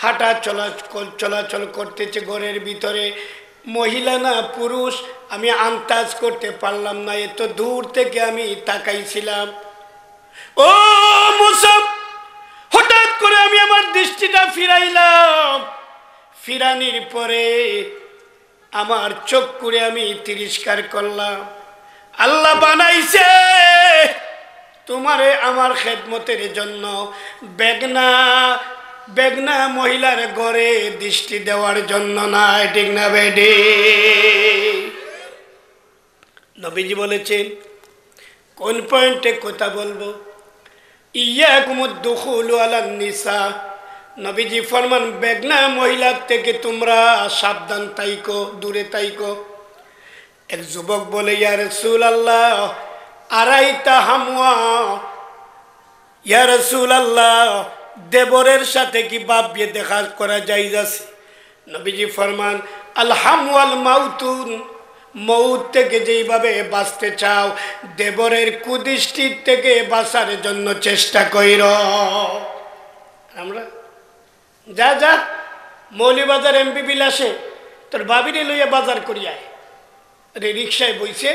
হাঁটা চলাচল করতেছে। ঘরের ভিতরে মহিলা না পুরুষ আমি আন্দাজ করতে পারলাম না, এত দূর থেকে আমি তাকাইছিলাম। ও মুসা, হঠাৎ করে আমি আমার দৃষ্টিটা ফিরাইলাম। ফিরানির পরে আমার চোখ করে আমি তিরস্কার করলাম। আল্লাহ বানাইছে তোমারে আমার খেদমতের জন্য, বেগনা বেগনা মহিলার ঘরে দৃষ্টি দেওয়ার জন্য না। ঠিক না বেডি? নবীজি বলেছেন, কোন পয়েন্টে কথা বলবো? ইয়াকুমুদ দুখুলু আলান নিসা। নবীজি ফরমান, বেগনা মহিলার থেকে তোমরা সাবধান তাইকো, দূরে তাইকো। এক যুবক বলে, ইয়া রাসূলুল্লাহ আরাইতা হামওয়া, ইয়া রাসূলুল্লাহ দেবরের সাথে কি বাপ বিয়ে দেখা করা জায়েজ আছে? নবীজি ফরমান, আল হামওয়াল মাউতুন, মৌত থেকে যেইভাবে বাঁচতে চাও, দেবরের কুদৃষ্টির থেকে বাঁচার জন্য চেষ্টা কইর। আমরা যা যা মৌলিবাজার এমপি বিলাসে তোর বাবিরে লইয়া বাজার করিয়ায়। আরে রিক্সায় বইছে,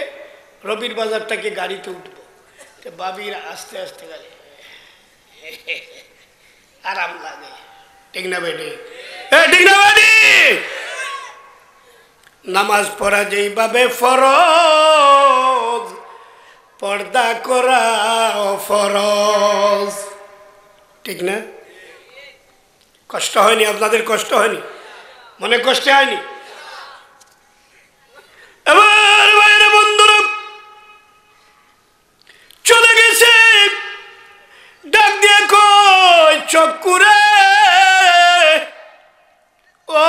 রবির বাজার থেকে গাড়িতে উঠবো, বাবির আস্তে আস্তে গাড়ি আরাম লাগে। ঠিক না বেটি? ঠিক না বেটি? নামাজ পড়া যেইভাবে ফরজ, পর্দা করা ফরজ। ঠিক না? কষ্ট হয়নি আপনাদের? কষ্ট হয়নি? মনে কষ্ট হয়নি? এবার বাইরে বন্ধুরা চলে গেছে, ডাক দিয়ে কই, চক্কুরে, ও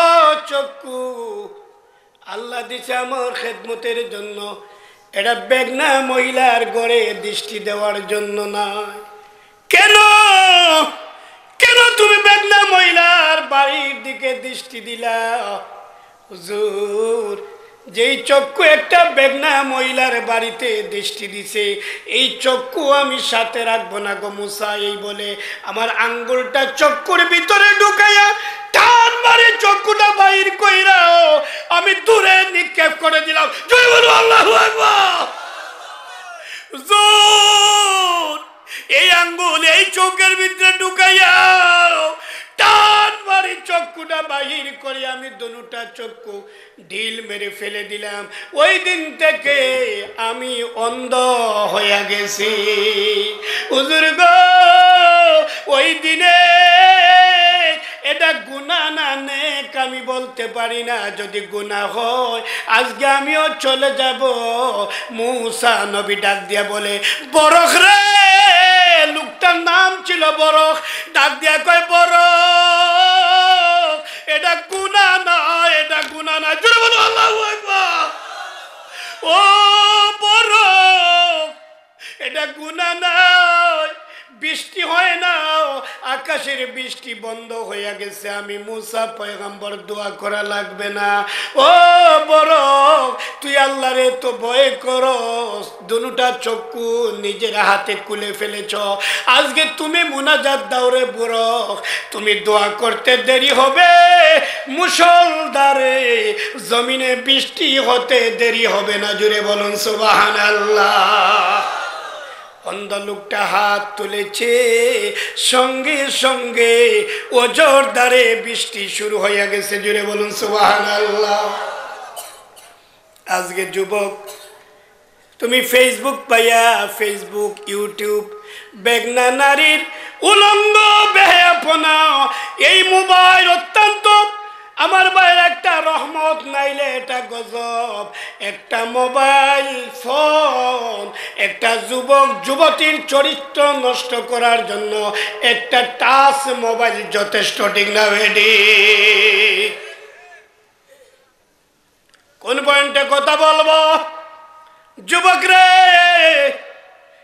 চক্কু, আল্লাহ দিছে আমার খেদমতের জন্য, এটা বেগনা মহিলার ঘরে দৃষ্টি দেওয়ার জন্য নয়। কেন কেন তুমি বেগনা মহিলার বাড়ির দিকে দৃষ্টি দিলা? হুজুর, যেই চক্ষু একটা বেগনা মহিলার বাড়িতে দৃষ্টি দিছে, এই চক্ষু আমি সাথে রাখবো না গো মুসা। এই বলে আমার আঙ্গুলটা চক্ষুর ভিতরে ঢুকাইয়া টান মারে চক্ষুটা বাইর কইরা আমি দূরে নিক্ষেপ করে দিলাম। জয় বলো আল্লাহু আকবার। হুজুর, এই আঙ্গুল এই চোখের ভিতরে ঢুকাইয়া টান মারি চক্ষুটা বাহির করে আমি দুটা চক্ষু ঢিল মেরে ফেলে দিলাম। ওই দিন থেকে আমি অন্ধ হয়ে গেছি। হুজুর গো, ওই দিনে এটা গুনাহ না নেক আমি বলতে পারি না। যদি গুনাহ হয় আজকে আমিও চলে যাব। মুসা নবী ডাক দিয়া বলে, বরখ রে, লোকটার নাম ছিল বরখ, ডাক দিয়া কয়, বরখ এটা গুনাহ না, এটা গুনাহ না। জোরে বলো আল্লাহু আকবার। ও বরখ, এটা গুনাহ নয়, বৃষ্টি হয় না, আকাশের বৃষ্টি বন্ধ হয়ে গেছে, আমি মুসা পয়গম্বর দোয়া করা লাগবে না। ও বরখ, তুই আল্লাহরে তো ভয় করস, দুটা চক্ষু নিজের হাতে খুলে ফেলেছ, আজকে তুমি মুনাজাত দাও রে বরখ, তুমি দোয়া করতে দেরি হবে, মুষলধারে জমিনে বৃষ্টি হতে দেরি হবে না, জুড়ে বলুন সুবহানাল্লাহ। অন্ধ লোকটা হাত তুলেছে, সঙ্গে সঙ্গে ওজোর দ্বারে বৃষ্টি শুরু হয়ে গেছে, জুড়ে বলুন সুবহানাল্লাহ। আজকে যুবক তুমি ফেসবুক পাইয়া, ফেসবুক ইউটিউব বেগনা নারীর উলঙ্গ বেহায়াপনা, এই মোবাইল অত্যন্ত আমার ভাইয়ের একটা রহমত নাইলে এটা গজব। একটা মোবাইল ফোন একটা যুবক যুবতীর চরিত্র নষ্ট করার জন্য একটা টাচ মোবাইল যথেষ্ট, ঠিক না বেডি? কোন পয়েন্টে কথা বলবো? যুবক রে,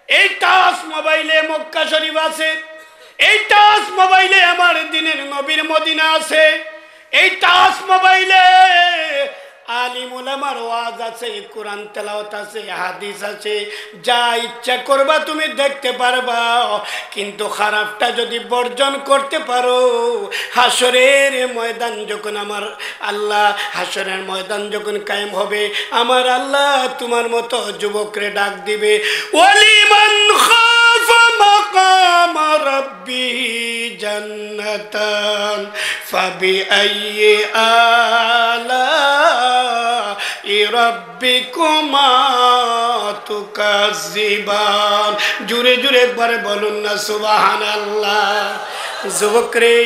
এই টাচ মোবাইলে মক্কা শরীফ আছে, এই টাচ মোবাইলে আমার দিনের নবীর মদিনা আছে, এই টাচ মোবাইলে আলিম উলামার ওয়াজ আছে, কোরআন তেলাওয়াত আছে, হাদিস আছে, যা ইচ্ছা করবা তুমি দেখতে পারবা। কিন্তু খারাপটা যদি বর্জন করতে পারো, হাসরের ময়দান যখন আমার আল্লাহ, হাসরের ময়দান যখন কায়েম হবে, আমার আল্লাহ তোমার মতো যুবকরে ডাক দিবে, ওয়ালিমান খাফা মাকাম রাব্বি জান্নাতান ফাবিআইয়ি আলা রাব্বিকুমা তুকাজ্জিবান। জুড়ে জুড়ে একবারে বলুন না সুবহানাল্লাহ। যুবক রে,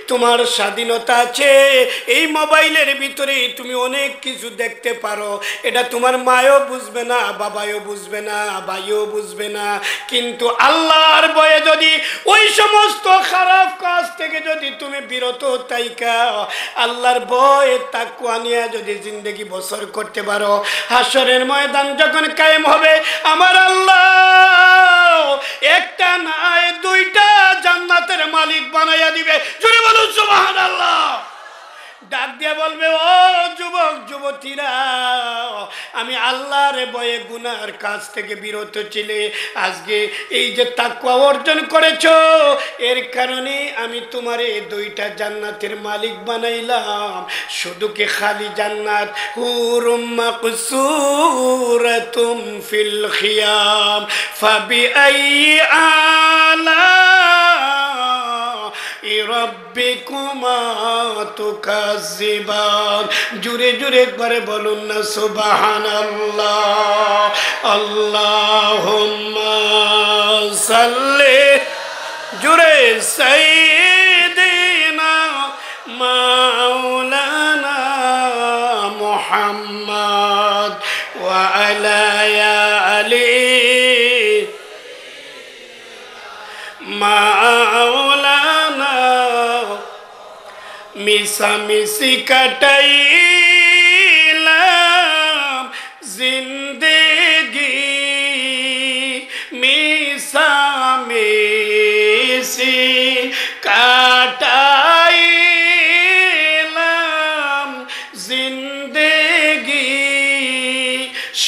তোমার স্বাধীনতা আছে, এই মোবাইলের ভিতরে তুমি অনেক কিছু দেখতে পারো, এটা তোমার মায়ও বুঝবে না, বাবাও বুঝবে না, ভাইও বুঝবে না। কিন্তু আল্লাহর ভয়ে যদি ওই সমস্ত খারাপ কাজ থেকে যদি তুমি বিরত থাইকা আল্লাহর ভয়ে তাকওয়া নিয়ে যদি জিন্দেগি বসর করতে পারো, হাসরের ময়দান যখন কায়েম হবে, আমার আল্লাহ একটা নয় দুইটা জান্নাতের মালিক বানাইয়া দিবে, জোরে বলুন সুবহানাল্লাহ। ডাক দিয়া বলবে, ও যুবক যুবতীরা, আমি আল্লাহর ভয়ে গুনার কাজ থেকে বিরত ছিলে, আজকে এই যে তাকওয়া অর্জন করেছো, এর কারণে আমি তোমারে দুইটা জান্নাতের মালিক বানাইলাম। শুধু কি খালি জান্নাত, হুরুম মাকসুরাতুম ফিল খিয়াম ফাবিআইয়ি আলা রাব্বিকুমা তুকাজ্জিবান। জুড়ে জুড়ে একবারে বলুন না সুবহানাল্লাহ। আল্লাহুম্মা সাল্লি, জুড়ে, সাইয়্যিদিনা মাওলানা মুহাম্মদ ওয়া আলা আলি মাওলানা। মিশামিশি কাটাইলাম জিন্দেগি, মিশামিশি কাটাইলাম জিন্দেগি,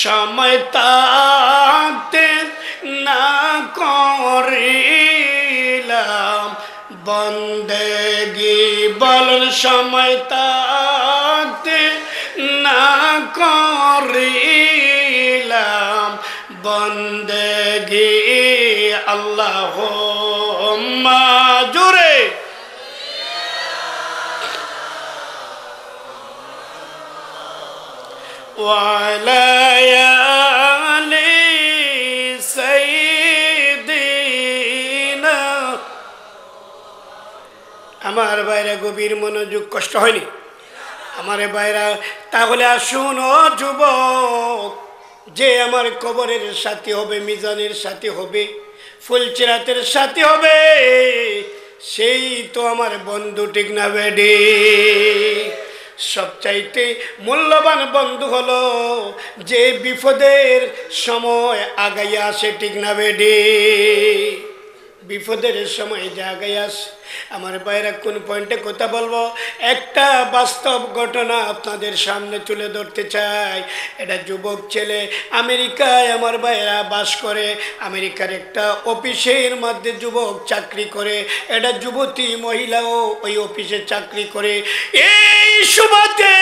সময় থাকতে না করিলাম বন্দেগি, বলুন সময় থাকতে না করিলাম বন্দেগি। আল্লাহুম্মা, জুড়ে, ওয়া আলা আলি সাইয়্যিদিনা। আমার বাইরে গভীর মনোযোগ, কষ্ট হয়নি আমার বাইরা? তাহলে আসুন ও যুবক, যে আমার কবরের সাথী হবে, মিজানের সাথী হবে, ফুলচিরাতের সাথী হবে, সেই তো আমার বন্ধু, ঠিক না বেডি? সবচাইতে মূল্যবান বন্ধু হলো যে বিপদের সময় আগাইয়া আসে, ঠিক না বেডি? বিপদের সময় যে আগাইয়া আসে। আমার ভাইরা, কোন পয়েন্টে কথা বলবো, একটা বাস্তব ঘটনা আপনাদের সামনে তুলে ধরতে চাই। এটা যুবক ছেলে, আমেরিকায় আমার ভাইরা বাস করে, আমেরিকার একটা অফিসের মধ্যে যুবক চাকরি করে, এটা যুবতী মহিলাও ওই অফিসে চাকরি করে। এই সুবাদে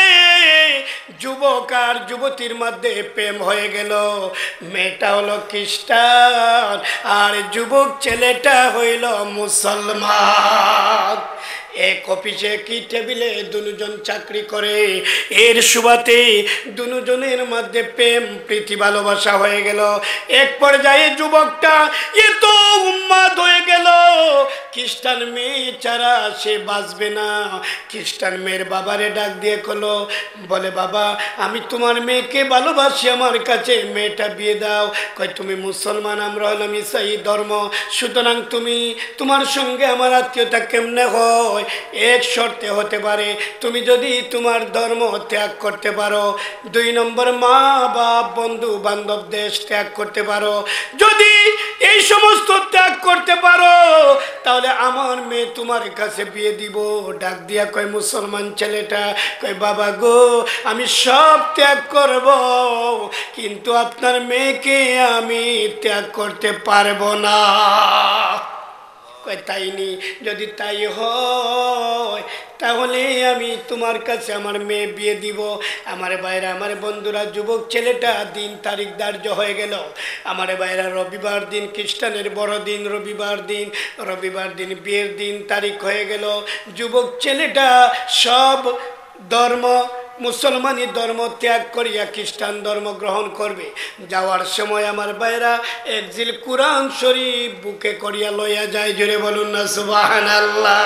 যুবক আর যুবতীর মধ্যে প্রেম হয়ে গেল। মেয়েটা হলো খ্রিস্টান আর যুবক ছেলেটা হইল মুসলমান। এক অফিসে কি টেবিলে দুজন চাকরি করে, এর সুবাদে দুজনের মধ্যে প্রেম প্রীতি ভালোবাসা হয়ে গেল। এক পর্যায়ে যুবকটা এত উন্মাদ হয়ে গেল, খ্রিস্টান মেয়ে ছাড়া সে বাঁচবে না। খ্রিস্টান মেয়ের বাবারে ডাক দিয়ে কলো, বলে বাবা আমি তোমার মেয়েকে ভালোবাসি, আমার কাছে মেয়েটা বিয়ে দাও। কয় তুমি মুসলমান, আমরা হলাম ইসাই ধর্ম, সুতরাং তুমি তোমার সঙ্গে আমার আত্মীয়তা কেমনে হয়? এক শর্তে হতে পারে, তুমি যদি তোমার ধর্ম ত্যাগ করতে পারো, 2 নম্বর মা বাপ বন্ধু বান্ধব দেশ ত্যাগ করতে পারো। যদি এই সমস্ত ত্যাগ করতে পারো তাহলে আমার মেয়ে তোমার কাছে বিয়ে দিব। ডাক দিয়া কয় মুসলমান ছেলেটা, কয় বাবা গো আমি সব ত্যাগ করব, কিন্তু আপনার মেয়েকে আমি ত্যাগ করতে পারবো না। কয় তাই নি? যদি তাই হয় তাহলে আমি তোমার কাছে আমার মেয়ে বিয়ে দিব। আমার ভাইরা, আমার বন্ধুরা, যুবক ছেলেটা দিন তারিখ ধার্য হয়ে গেল। আমার ভাইরা, রবিবার দিন খ্রিস্টানের বড়দিন, রবিবার দিন বিয়ের দিন তারিখ হয়ে গেল। যুবক ছেলেটা সব ধর্ম মুসলমানি ধর্ম ত্যাগ করিয়া খ্রিস্টান ধর্ম গ্রহণ করবে। যাওয়ার সময় আমার ভাইরা একজিল কুরআন শরীফ বুকে করিয়া লইয়া যায়। জোরে বলুন না সুবহানাল্লাহ।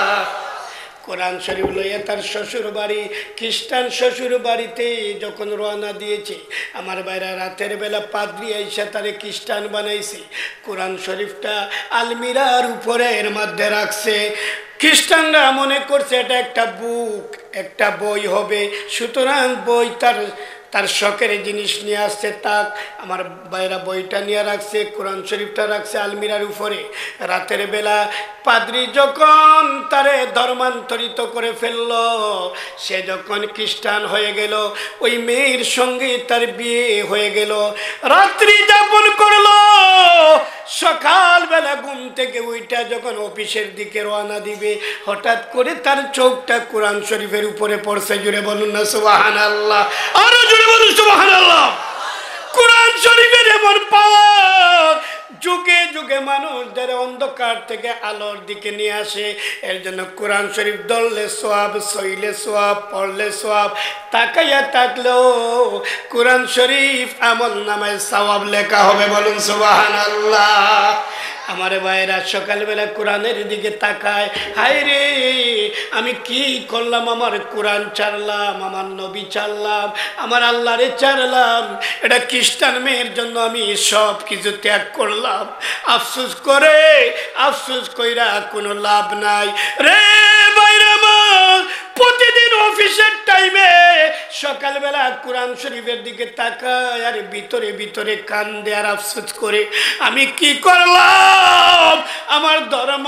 কোরআন শরীফ লইয়া তার শ্বশুর বাড়ি, খ্রিস্টান শ্বশুর বাড়িতে যখন রওনা দিয়েছে, আমার ভাইরা রাতের বেলা পাদ্রী আইসা তারে খ্রিস্টান বানাইছে। কোরআন শরীফটা আলমিরার উপরে এর মধ্যে রাখছে। খ্রিস্টানরা মনে করছে এটা একটা বুক, একটা বই হবে, সুতরাং বই তার শখের জিনিস নিয়ে আসছে। তাক আমার ভাইরা বইটা নিয়ে রাখছে, কোরআন শরীফটা রাখছে আলমিরার উপরে। রাতের বেলা পাদ্রী যখন তারে ধর্মান্তরিত করে ফেলল, সে যখন খ্রিস্টান হয়ে গেল, ওই মেয়ের সঙ্গে তার বিয়ে হয়ে গেল। রাত্রি যাপন করলো। সকালবেলা ঘুম থেকে উইটা যখন অফিসের দিকে রওনা দিবে, হঠাৎ করে তার চোখটা কোরআন শরীফের উপরে পড়ছে। জুড়ে বলুন না সুবহানাল্লাহ। আরো জুড়ে বলুন সুবহানাল্লাহ। কোরআন শরীফের এমন পাওয়ার যুগে যুগে মানুষদের অন্ধকার থেকে আলোর দিকে নিয়ে আসে। এর জন্য কোরআন শরীফ ধরলে সোয়াব, সইলে সোয়াব, পড়লে সোয়াব। তাকাইয়া থাকলেও কোরআন শরীফ আমল নামায় সওয়াব লেখা হবে। বলুন সুবহানাল্লাহ। আমার ভাইরা সকালবেলা কোরআনের দিকে তাকায়, হায় রে আমি কি করলাম? আমার কোরআন ছাড়লাম, আমার নবী ছাড়লাম, আমার আল্লাহরে ছাড়লাম। এটা খ্রিস্টান মেয়ের জন্য আমি সব কিছু ত্যাগ করলাম। আফসোস কইরা কোনো লাভ নাই রে ভাইরা আমার। প্রতিদিন অফিসের টাইমে সকালবেলা কোরআন শরীফের দিকে তাকায় আর ভিতরে ভিতরে কান্দে আর আফসোস করে, আমি কি করলাম? আমার ধর্ম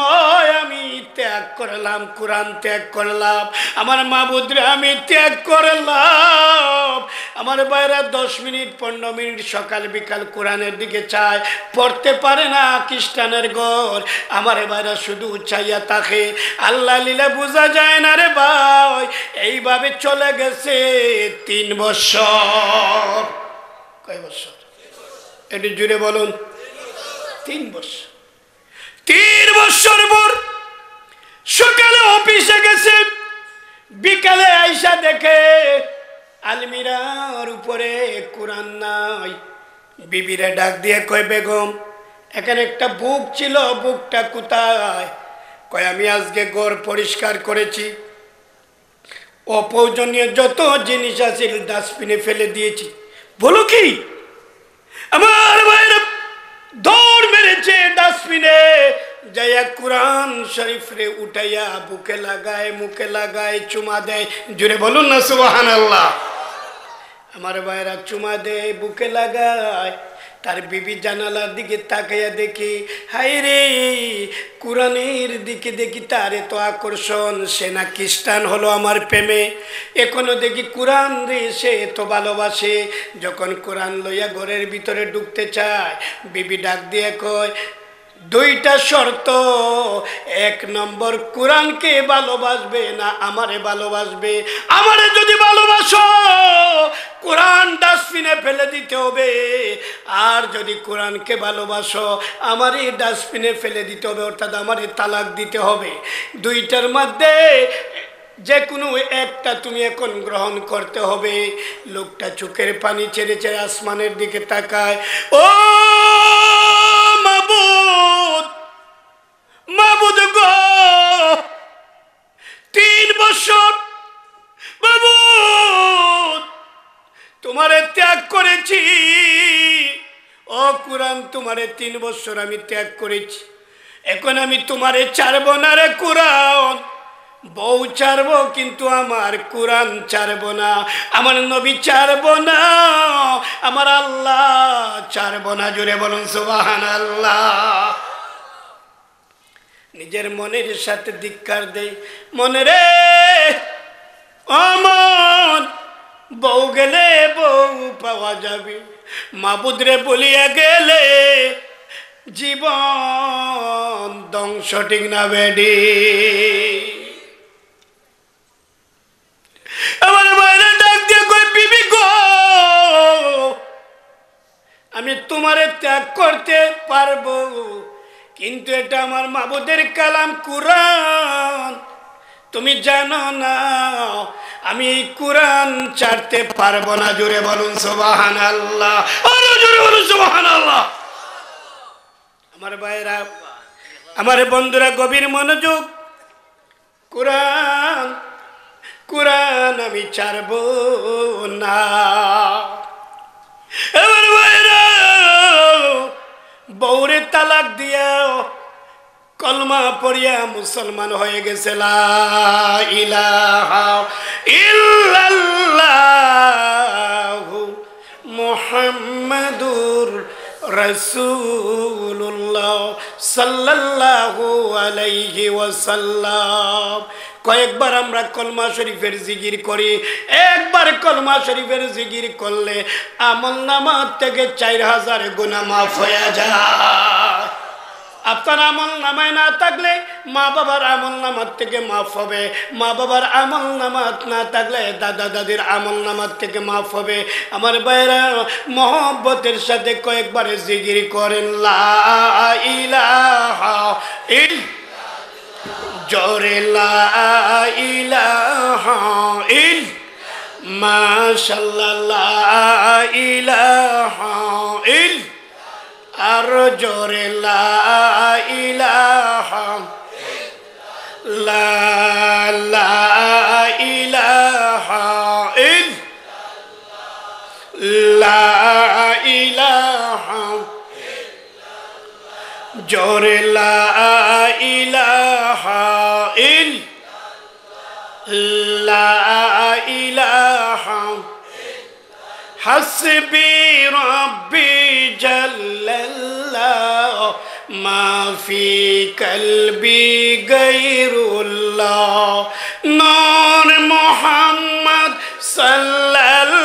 আমি ত্যাগ করলাম, কোরআন ত্যাগ করলাম, আমার মাবুদরে আমি ত্যাগ করলাম। আমার ভাইরা 10 মিনিট 15 মিনিট সকাল বিকাল কোরআনের দিকে চায়, পড়তে পারে না। খ্রিস্টানের ঘর আমার ভাইরা শুধু চাইয়া থাকে। আল্লাহ লীলা বোঝা যায় না রে ভাই। এইভাবে চলে গেছে 3 বছর। কয় বছর? একটু জুড়ে বলুন। 3 বছর। 3 বছর পর সকালে অফিসে গেছে, বিকালে আইসা দেখে আলমিরার উপরে কোরআন নাই। বিবিরে ডাক দিয়ে কয়, বেগম এখানে একটা বুক ছিল, বুকটা কোথায়? কয় আমি আজকে ঘর পরিষ্কার করেছি, অপ্রয়োজনীয় যত জিনিস আছে ডাস্টবিনে ফেলে দিয়েছি। বলো কি? আমার ভাইরা দৌড় মেরেছে ডাস্টবিনে, যাইয়া কোরআন শরীফ রে উঠাইয়া বুকে লাগায়, মুখে লাগায়, চুমা দেয়। জুড়ে বলুন না সুবহানাল্লাহ। আমার ভাইরা চুমা দেয়, বুকে লাগায়। তার বিবি জানালার দিকে তাকাইয়া দেখি, হায় রে কোরআনের দিকে দেখি তার এত আকর্ষণ, সে না খ্রিস্টান হলো আমার প্রেমে। এখনো দেখি কোরআন রে সে এত ভালোবাসে। যখন কোরআন লইয়া ঘরের ভিতরে ঢুকতে চায়, বিবি ডাক দিয়ে কয়, দুইটা শর্ত। এক নম্বর, কোরআনকে ভালোবাসবে না আমারে ভালোবাসবে। আমারে যদি ভালোবাসো, কোরআন ডাস্টবিনে ফেলে দিতে হবে। আর যদি কোরআনকে ভালোবাসো, আমারই ডাস্টবিনে ফেলে দিতে হবে, অর্থাৎ আমারে তালাক দিতে হবে। দুইটার মধ্যে যে কোনো একটা তুমি এখন গ্রহণ করতে হবে। লোকটা চোখের পানি ছেড়ে ছেড়ে আসমানের দিকে তাকায়। ও মাবুদ, মাবুদ গো, 3 বছর মাবুদ তোমারে ত্যাগ করেছি। ও কোরআন, তোমারে 3 বছর আমি ত্যাগ করেছি। এখন আমি তোমারে ছাড়বো না রে কোরআন। বউ ছাড়বো, কিন্তু আমার কোরআন ছাড়বো না, আমার নবী ছাড়বো না, আমার আল্লাহ ছাড়বো না। জোরে বলুন সুবহানাল্লাহ। নিজের মনের সাথে ধিক্কার দেয়। মনে রে, আমার বউ গেলে বউ পাওয়া যাবে, মাবুদ রে বলিয়া গেলে জীবন ধ্বংস, ঠিক না বেডি? আমার বাইরে ডাক দিয়ে কই, বিবি গো, আমি তোমারে ত্যাগ করতে পারবো, কিন্তু এটা আমার মাবুদের কালাম কোরআন। তুমি জানো না আমি এই কোরআন ছাড়তে পারবো না। জোরে বলুন সুবহানাল্লাহ, আরো জোরে বলুন সুবহানাল্লাহ। আমার ভাইরা, আমার বন্ধুরা, গভীর মনোযোগ। কোরআন, কোরআন আমি ছাড়বো না। আমার ভাইরা, বউরে তালাক দিয়া কলমা পড়িয়া মুসলমান হয়ে গেছে। লা ইলাহা ইল্লাল্লাহু মুহাম্মাদুর রাসূলুল্লাহ সাল্লাল্লাহু আলাইহি ওয়াসাল্লাম। কয়েকবার আমরা কলমা শরীফের জিকির করি। একবার কলমা শরীফের জিকির করলে আমলনামা থেকে 4000 গুনাহ মাফ হয়ে যায়। আপনার আমল নামায় না থাকলে মা বাবার আমল নামার থেকে মাফ হবে, মা বাবার আমল নামাত না থাকলে দাদা দাদির আমল নামার থেকে মাফ হবে। আমার ভাইরা, মহব্বতের সাথে কয়েকবার জিকির করেন লা ইলাহা ইল্লাল্লাহ, জোরে লা ইলাহা ইল্লাল্লাহ, মাশাআল্লাহ লা ইলাহা ইল্লাল্লাহ, আর জোরে লা ইলাহা লা লা ইলাহা লা ইলাহা, জোরে লা ইলাহা লা ইলাহা, হাসবি রব্বি জাল্লাল্লাহ মা ফি কলবি গায়রুল্লাহ, নূর মুহাম্মদ সাল্লাল্লাহু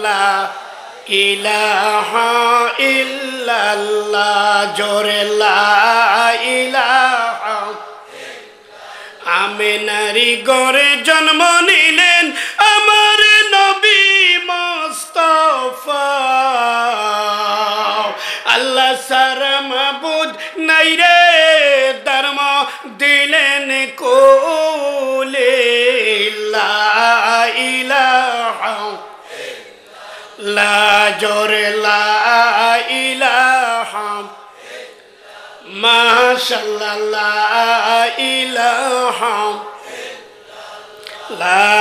লা ইলাহা ইল্লাল্লাহ, জোরে লা ইলাহা। আমিনারি ঘরে জন্ম নিলেন আমার নবী মুস্তাফা, আল্লাহ সারা মাবুদ নাই রে, ধর্ম দিলেন কোলে। লা ইলাহা লা, জোরে লা ইলাহা, মাশাআল্লাহ লা ইলাহা লা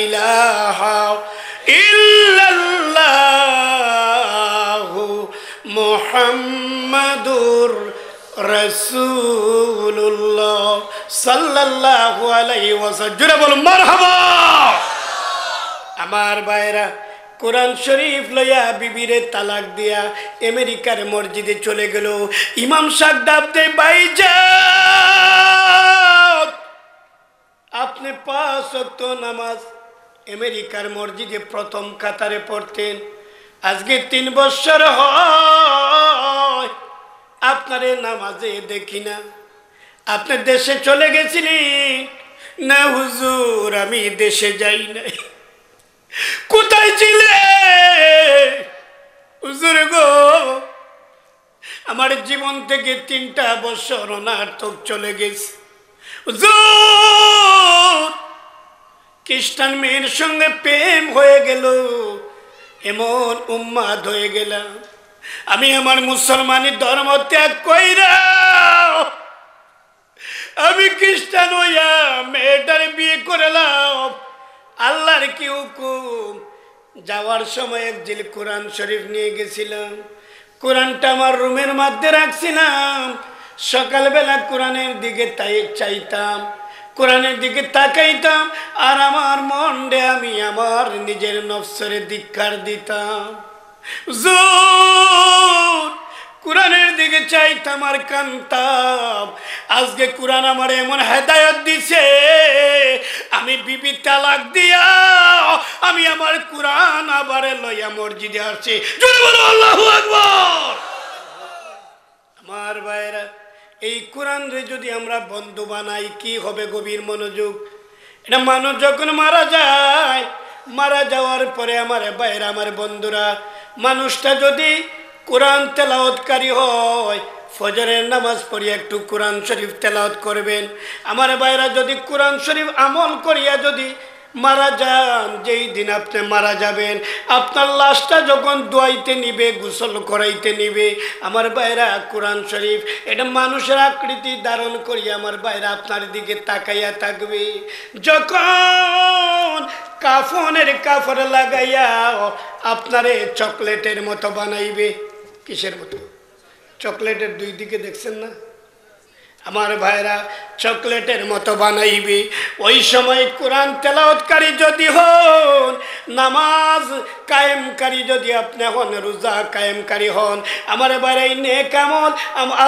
ইলাহা ইল্লাল্লাহু মুহাম্মাদুর রাসূলুল্লাহ সাল্লাল্লাহু আলাইহি ওয়াসাল্লাম। জোরে বলুন মারহাবা। আমার ভাইরা, কোরআন শরীফ লইয়া বিবিরে তালাক দিয়া আমেরিকার মসজিদে চলে গেল। ইমাম সাহেব ডাক দেয়, ভাইজান আপনি 5 ওয়াক্ত নামাজ আমেরিকার মসজিদে প্রথম কাতারে পড়তেন, আজকে 3 বছর হয় আপনারে নামাজে দেখি না। আপনি দেশে চলে গেছিলেন? না হুজুর, আমি দেশে যাই নাই। কোথায় ছিলে হুজুর গো? আমার জীবন থেকে 3টা বছর অনার্থক চলে গেছে হুজুর। খ্রিস্টান মেয়ের সঙ্গে প্রেম হয়ে গেল, এমন উম্মাদ হয়ে গেলাম। আমি আমার মুসলমানি ধর্ম ত্যাগ কইরা আমি খ্রিস্টান হইয়া মেয়েটারে বিয়ে করলাম। আল্লাহর কি হুকুম। যাওয়ার সময় এক জিল কোরআন শরীফ নিয়ে গেছিলাম। কোরআনটা আমার রুমের মধ্যে রাখছিলাম। সকালবেলা কোরআনের দিকে চাইতাম, কোরআনের দিকে তাকাইতাম, আর আমার মনরে আমি আমার নিজের নফসরে ধিক্কার দিতাম। কোরআনের দিকে চাইতাম আর কানতাম। আজকে কোরআন আমার এমন হেদায়ত দিছে, আমি বিবি তালাক দিয়া আমি আমার কোরআন আবার লইয়া মসজিদে আসছি। আল্লাহু আকবার। আমার ভাইরা, এই কোরআন রে যদি আমরা বন্ধু বানাই কি হবে? গভীর মনোযোগ। এটা মানুষ যখন মারা যায়, মারা যাওয়ার পরে আমার ভাইরা, আমার বন্ধুরা, মানুষটা যদি কোরআন তেলাওয়াতকারী হয়, ফজরের নামাজ পড়িয়া একটু কোরআন শরীফ তেলাওয়াত করবেন। আমার ভাইরা, যদি কোরআন শরীফ আমল করিয়া যদি মারা যান, যেই দিন আপনি মারা যাবেন, আপনার লাশটা যখন দোয়াইতে নিবে, গোসল করাইতে নিবে, আমার ভাইরা, কোরআন শরীফ এটা মানুষের আকৃতি ধারণ করিয়া আমার ভাইরা আপনার দিকে তাকাইয়া থাকবে। যখন কাফনের কাপড় লাগাইয়া আপনারে চকলেটের মতো বানাইবে। কিসের মতো? চকলেটের 2 দিকে দেখছেন না আমার ভাইরা? চকলেটের মতো বানাইবে। ওই সময় কোরআন তেলাওয়াতকারী যদি হন, নামাজ কায়েমকারী যদি আপনি হন, রোজা কায়েমকারী হন, আমার ভাইরা, এই নেক আমল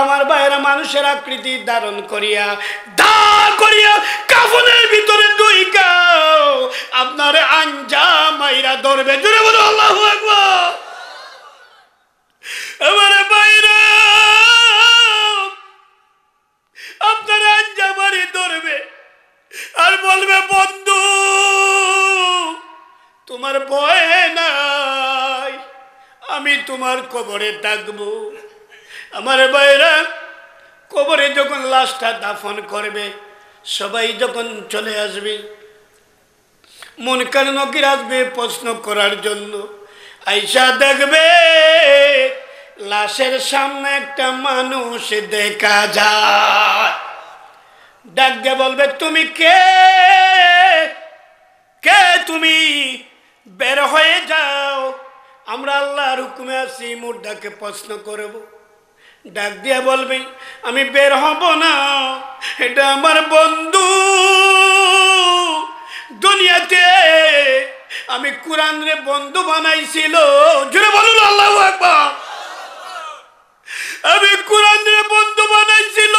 আমার ভাইরা মানুষের আকৃতি ধারণ করিয়া দা করিয়া কাফনের ভিতরে ঢুইকাও আপনার আঞ্জা মাইরা ধরবে। জোরে বলো আল্লাহু আকবার। আমার ভাইরা, আপনার আঞ্জা মারি ধরবে আর বলবে, বন্ধু তোমার ভয় নাই, আমি তোমার কবরে থাকবো। আমার ভাইরা, কবরে যখন লাশটা দাফন করবে, সবাই যখন চলে আসবে, মুনকার নকির আসবে প্রশ্ন করার জন্য। আইসা দেখবে লাশের সামনে একটা মানুষ দেখা যায়। ডাক দিয়ে বলবে, তুমি কে? কে তুমি? বের হয়ে যাও, আমরা আল্লাহর হুকুমে আছি। মুর্দাকে প্রশ্ন করব। ডাক দিয়া বলবে, আমি বের হব না, এটা আমার বন্ধু। দুনিয়াতে আমি কোরআন রে বন্ধু বানাইছিল। জোরে বলুন আল্লাহু আকবার। আমি কোরআন রে বন্ধু বানাইছিল,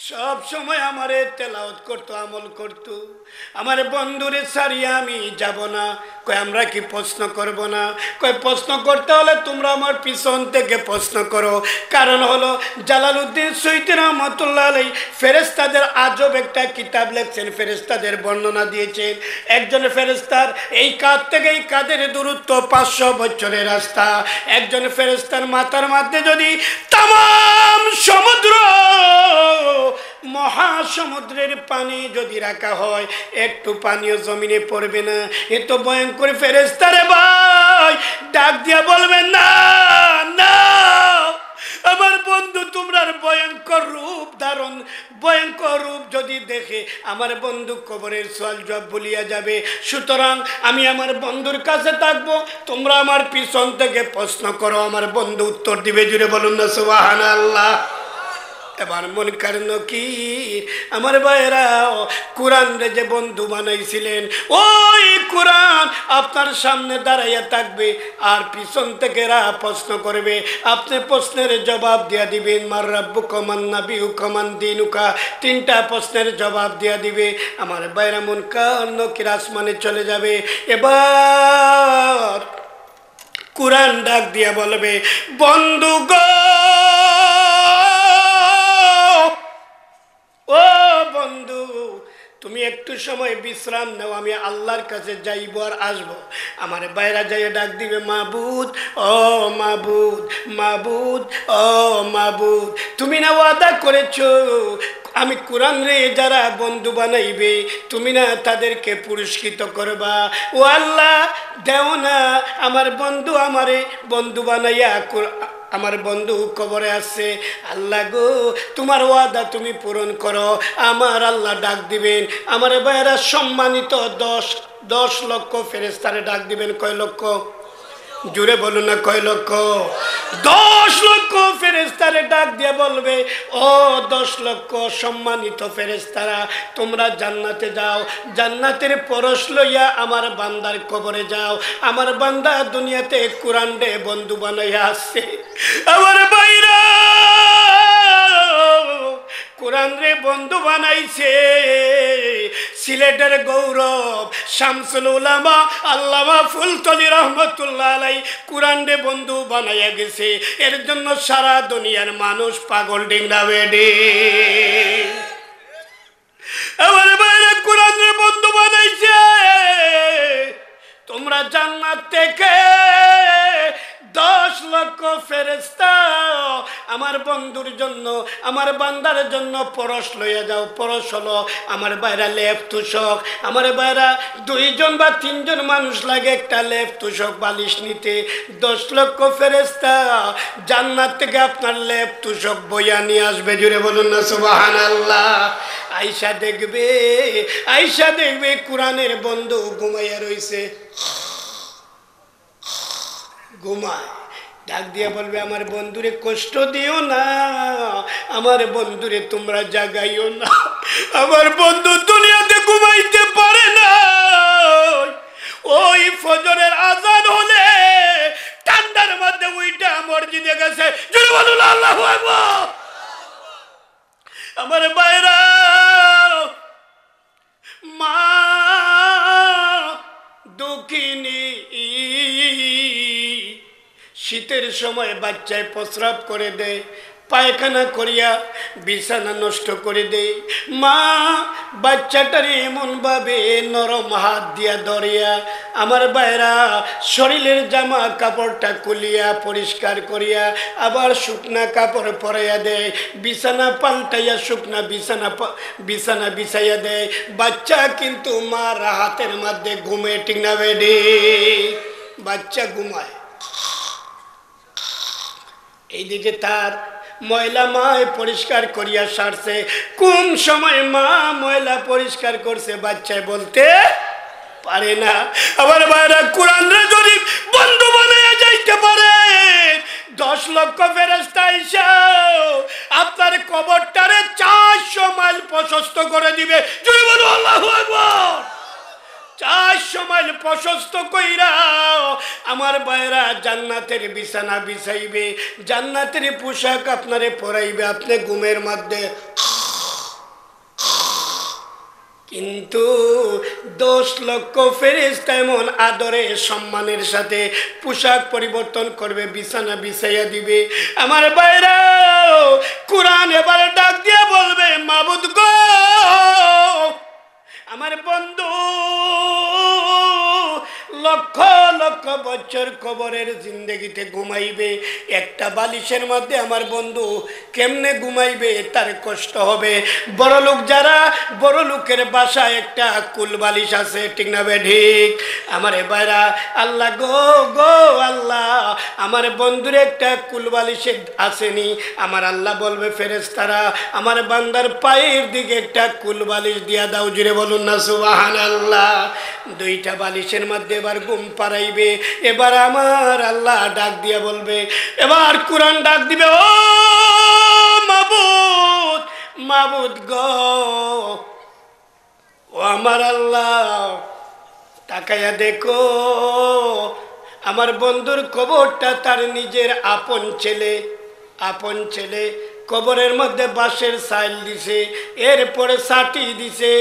সব সময় আমারে তেলাওয়াত করতো, আমল করতো। আমার বন্ধুরে ছাড়িয়ে আমি যাব না। কয় আমরা কি প্রশ্ন করব না? কয় প্রশ্ন করতে হলে তোমরা আমার পিছন থেকে প্রশ্ন করো। কারণ হলো জালালউদ্দিন সৈয়দী রহমাতুল্লাহ আলাইহি ফেরেশতাদের আজব একটা কিতাব লিখছেন, ফেরেশতাদের বর্ণনা দিয়েছেন। একজন ফেরেশতার এই কাঁধ থেকে এই কাঁধের দূরত্ব 500 বছরের রাস্তা। একজন ফেরেশতার মাথার মধ্যে যদি তাম সমুদ্র, মহাসমুদ্রের পানি যদি রাখা হয়, একটু পানিও জমিনে পড়বে না। এত ভয়ঙ্কর ফেরেশতা রে ভাই। ডাক দিয়া বলবেন, না না আমার বন্ধু, তোমরা ভয়ঙ্কর রূপ ধারণ, ভয়ঙ্কর রূপ যদি দেখে আমার বন্ধু কবরের সওয়াল জবাব বলিয়া যাবে। সুতরাং আমি আমার বন্ধুর কাছে থাকবো, তোমরা আমার পিছন থেকে প্রশ্ন করো, আমার বন্ধু উত্তর দিবে। জুড়ে বলুন না সুবহানাল্লাহ। এবার মুনকার নকির আমার ভাইরা, কোরআন রে যে বন্ধু বানাইছিলেন, ওই কোরআন আপনার সামনে দাঁড়াইয়া থাকবে আর পিছন থেকে রা প্রশ্ন করবে। আপনি প্রশ্নের জবাব দিয়া দিবেন, মার রাব্বুকা মান নাবিয়ুকা মান দীনুকা, 3টা প্রশ্নের জবাব দিয়া দিবে। আমার ভাইরা, মুনকার নকির আসমানে চলে যাবে। এবার কুরআন ডাক দিয়া বলবে, বন্ধু গো, ও বন্ধু, তুমি একটু সময় বিশ্রাম নাও, আমি আল্লাহর কাছে যাইব আর আসবো। আমার বাইরা যাইয়া ডাক দিবে, মাবুদ, ও মাবুদ, মাবুদ, ও মাবুদ, তুমি না ওয়াদা করেছো আমি কোরআন রে যারা বন্ধু বানাইবে তুমি না তাদেরকে পুরস্কৃত করবা। ও আল্লাহ, দেও না আমার বন্ধু আমারে বন্ধু বানাইয়া, আমার বন্ধু কবরে আছে। আল্লাহ গো, তোমার ওয়াদা তুমি পূরণ করো। আমার আল্লাহ ডাক দিবেন, আমার ভাইয়েরা সম্মানিত 10 লক্ষ ফেরেশতারে ডাক দিবেন। কয় লক্ষ? জুড়ে বলুন না, কয় লক্ষ? 10 লক্ষ ফেরেশতারে ডাক দিয়ে বলবে, ও 10 লক্ষ সম্মানিত ফেরেশতারা, তোমরা জান্নাতে যাও, জান্নাতের পরশ লইয়া আমার বান্দার কবরে যাও। আমার বান্দা দুনিয়াতে কোরআন রে বন্ধু বানাইয়া আসছে। আমার ভাইরা কোরআন রে বন্ধু বানাইছে। সিলেটের গৌরব শামসুল উলামা আল্লামা ফুলতলি রহমতুল্লাহ আলাই কোরআন রে বন্ধু বানাইয়া গেছে। এর জন্য সারা দুনিয়ার মানুষ পাগল ডিংরা বেডে। আমার বাইরে কোরআন রে বন্ধু বানাইছে। তোমরা জান্নাত থেকে 10 লক্ষ ফেরেশতা আমার বন্ধুর জন্য, আমার বান্দার জন্য পরশ লইয়া যাও। পরশ হলো আমার বাইরা লেপ তুষক। আমার বাইরা 2 জন বা 3 জন মানুষ লাগে একটা লেপ তুষক বালিশ নিতে। 10 লক্ষ ফেরেশতা জান্নাত থেকে আপনার লেপ তুষক বইয়া নিয়ে আসবে। জুড়ে বলুন না সুবহানাল্লাহ। আয়েশা দেখবে কোরআনের বন্ধু ঘুমাইয়া রইছে, ঘুমায়। ডাক দিয়ে বলবে, আমার বন্ধুরে কষ্ট দিও না, আমার বন্ধুরে তোমরা জাগাইও না। আমার বন্ধু দুনিয়াতে ঘুমাইতে পারে না। ওই ফজরের আজান হলে ঠান্ডার মধ্যে উইটা মসজিদে গেছে। জোরে বলুন আল্লাহু আকবার। আমার বাইরা মা দুঃখিনী, শীতের সময় বাচ্চায় প্রস্রাব করে দেয়, পায়খানা করিয়া বিছানা নষ্ট করে দেয়। মা বাচ্চাটারে এমনভাবে নরম হাত দিয়া ধরিয়া আমার বাইরা শরীরের জামা কাপড়টা খুলিয়া পরিষ্কার করিয়া আবার শুকনা কাপড় পরাইয়া দেয়, বিছানা পাল্টাইয়া শুকনা বিছানা বিছাইয়া দেয়। বাচ্চা কিন্তু মার হাতের মধ্যে ঘুমে, ঠিক না বেডি? বাচ্চা ঘুমায়। এইদিকে তার ময়লা মায় পরিষ্কার করিয়া সারছে। কোন সময় মা ময়লা পরিষ্কার করছে বাচ্চায় বলতে পারে না। আবার বাইরা কোরআন রে যদি বন্ধু বানাইয়া যাইতে পারে, 10 লক্ষ ফেরেশতা আইসা আপনার কবরটারে 400 মাইল প্রশস্ত করে দিবে। জোরে বলো আল্লাহু আকবার। 400 মাইল প্রশস্ত কইরা আমার বাইরা জান্নাতের বিছানা বিছাইবে, জান্নাতের পোশাক আপনারে পরাইবে আপনি ঘুমের মধ্যে। কিন্তু 10 লক্ষ ফেরেশতা এমন আদরে সম্মানের সাথে পোশাক পরিবর্তন করবে, বিছানা বিছাইয়া দিবে। আমার বাইরা কোরআন এবারে ডাক দিয়ে বলবে, মাবুদ গো, আমার বন্ধু লক্ষ লক্ষ বছর কবরের জিন্দেগিতে ঘুমাইবে, একটা বালিশের মধ্যে আমার বন্ধু কেমনে ঘুমাইবে, তার কষ্ট হবে। বড় লোক যারা, বড় লোকের বাসায় একটা কুল বালিশ আছে, ঠিক না ঠিক? আমার এবারা আল্লাহ গো গো আল্লাহ, আমার বন্ধুর একটা কুল বালিশে আসেনি। আমার আল্লাহ বলবে, ফেরেশতারা আমার বান্দার পায়ের দিকে একটা কুল বালিশ দিয়া দাও। জুড়ে বলুন না সুবহানাল্লাহ। 2টা বালিশের মধ্যে এবার ঘুম পাড়াইবে। এবার আমার আল্লাহ ডাক দিয়া বলবে, এবার কোরআন ডাক দিবে, ও মাবুদ, মাবুদ গো, ও আমার আল্লাহ, তাকাইয়া দেখো আমার বন্ধুর কবরটা তার নিজের আপন ছেলে কবরের মধ্যে বাঁশের চাইল দিছে, এরপরে ছাটি দিছে,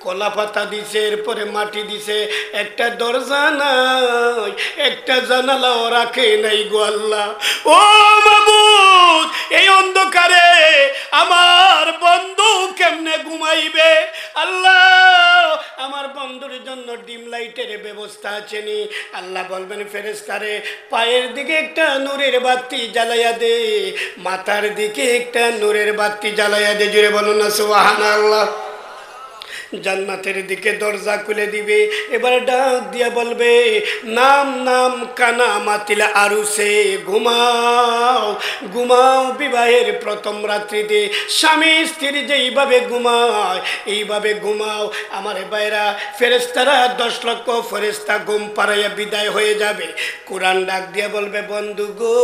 কলা পাতা দিছে, এরপরে মাটি দিছে, একটা দরজা নাই, একটা জানালাও রাখে নাই গো আল্লাহ। ও মাবুদ, এই অন্ধকারে আমার বন্ধু কেমনে ঘুমাইবে? আল্লাহ, আমার বন্ধুর জন্য ডিম লাইটের ব্যবস্থা আছে নি? আল্লাহ বলবেন ফেরেশতারে, পায়ের দিকে একটা নূরের বাতি জ্বালাইয়া দে, মাথার দিকে একটা নূরের বাতি জ্বালাইয়া দে। জুড়ে বলুন না সুবহানাল্লাহ। জান্নাতের দিকে দরজা খুলে দিবে, এবার ডাক দিয়া বলবে, নাম নাম কানা মাতিল আরুসে, ঘুমাও ঘুমাও। বিবাহের প্রথম রাত্রিতে স্বামী স্ত্রী যেইভাবে ঘুমায় এইভাবে ঘুমাও। আমার ভাইরা, ফেরেশতারা 10 লক্ষ ফেরেশতা ঘুম পাড়াইয়া বিদায় হয়ে যাবে। কোরআন ডাক দিয়া বলবে, বন্ধু গো,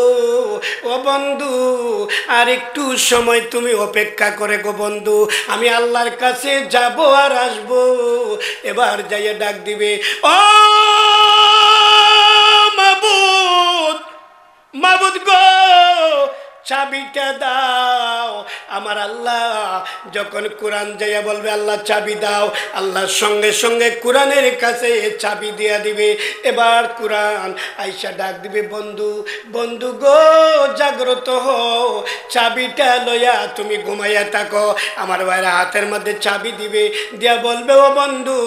ও বন্ধু, আর একটু সময় তুমি অপেক্ষা করে গো বন্ধু, আমি আল্লাহর কাছে যাব আর আসবো। এবার যাইয়া ডাক দিবে, ও মাবুদ, মাবুদ গো, চাবিটা দাও। আমার আল্লাহ যখন কোরআন যাইয়া বলবে আল্লাহ চাবি দাও, আল্লাহর সঙ্গে সঙ্গে কোরআনের কাছে চাবি দিয়া দিবে। এবার কোরআন আইসা ডাক দিবে, বন্ধু, বন্ধু গো, জাগ্রত হও, চাবিটা লইয়া তুমি ঘুমাইয়া থাকো। আমার ভাইরা হাতের মধ্যে চাবি দিবে, দিয়া বলবে, ও বন্ধু,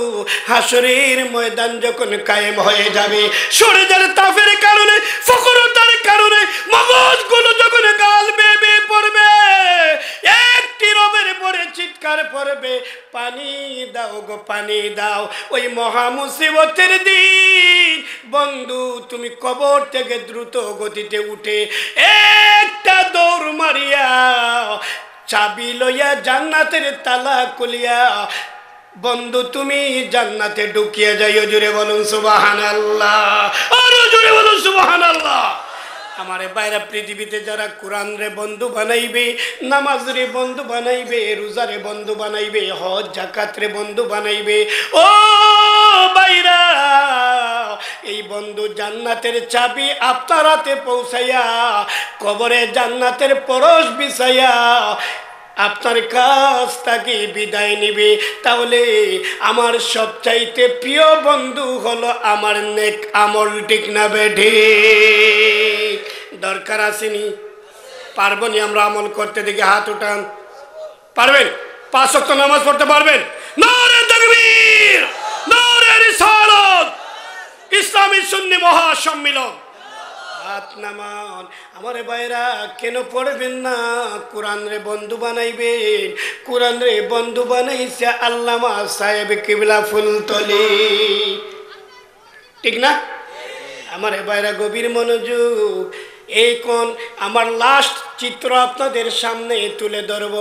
হাসরের ময়দান যখন কায়েম হয়ে যাবে, সূর্যের তাপের কারণে, ফকরতার কারণে মগজগুলো যখন গাল বেয়ে বেয়ে পড়বে, একটি রবের পরে চিৎকার পড়বে, পানি দাও গো পানি দাও। ওই মহা মুসিবতের দিন বন্ধু তুমি কবর থেকে দ্রুত গতিতে উঠে একটা দৌড় মারিয়া চাবি লইয়া জান্নাতের তালা খুলিয়া বন্ধু তুমি জান্নাতে ঢুকিয়া যাইও। জুড়ে বলুন সুবহানাল্লাহ, আরো জুড়ে বলুন সুবহানাল্লাহ। আমার বাইরা, পৃথিবীতে যারা কোরআন রে বন্ধু বানাইবে, নামাজ রে বন্ধু বানাইবে, রোজা রে বন্ধু বানাইবে, হজ জাকাত রে বন্ধু বানাইবে, ও বাইরা, এই বন্ধু জান্নাতের চাবি আপনার হাতে পৌঁছাইয়া কবরে জান্নাতের পরশ বিছাইয়া আপনার কাছ থেকে বিদায় নিবে। তাহলে আমার সবচাইতে প্রিয় বন্ধু হলো আমার নেক আমল, ঠিক না বেঠি? দরকার আসেনি? পারবনি আমরা আমল করতে? দেখি হাত উঠান। পারবেন? 5 ওয়াক্ত নামাজ পড়তে পারবেন? নারে তাকবীর, নারে রিসালাত, ইসলামী সুন্নি মহাসম্মিলন। হাত নামান। আমার ভাইরা, কেন পড়বেন না? কোরআন রে বন্ধু বানাইবেন। কোরআন রে বন্ধু বানাইছে আল্লামা সাহেব কিবলা ফুলতলি, ঠিক না? আমার ভাইরা, গভীর মনোযোগ। এই কোন আমার লাস্ট চিত্র আপনাদের সামনে তুলে ধরব।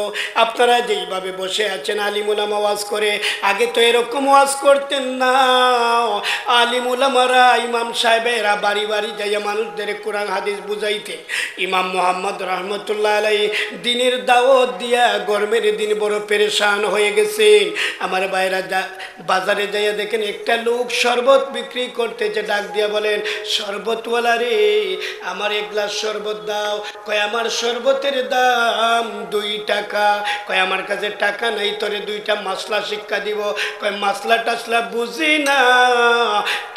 আপনারা যেইভাবে বসে আছেন আলিম উলামা ওয়াজ করে, আগে তো এরকম ওয়াজ করতেন না। আলিম উলামারা, ইমাম সাহেবেরা বাড়ি বাড়ি যাইয়া মানুষদের কোরআন হাদিস বুঝাইতেন। ইমাম মোহাম্মদ রহমতুল্লাহ আলাইহি দিনের দাওয়াত দিয়া গরমের দিন বড় পেরেশান হয়ে গেছেন। আমার ভাইরা, বাজারে যাইয়া দেখেন একটা লোক শরবত বিক্রি করতেছে, ডাক দিয়া বলেন, শরবতওয়ালা রে, আমার এক গ্লাস শরবত দাও। কয় আমার শরবতের দাম 2 টাকা। কয় আমার কাছে টাকা নাই, তোরে 2টা মাসলা শিক্ষা দিব। কয় মাসলা টাসলা বুঝি না,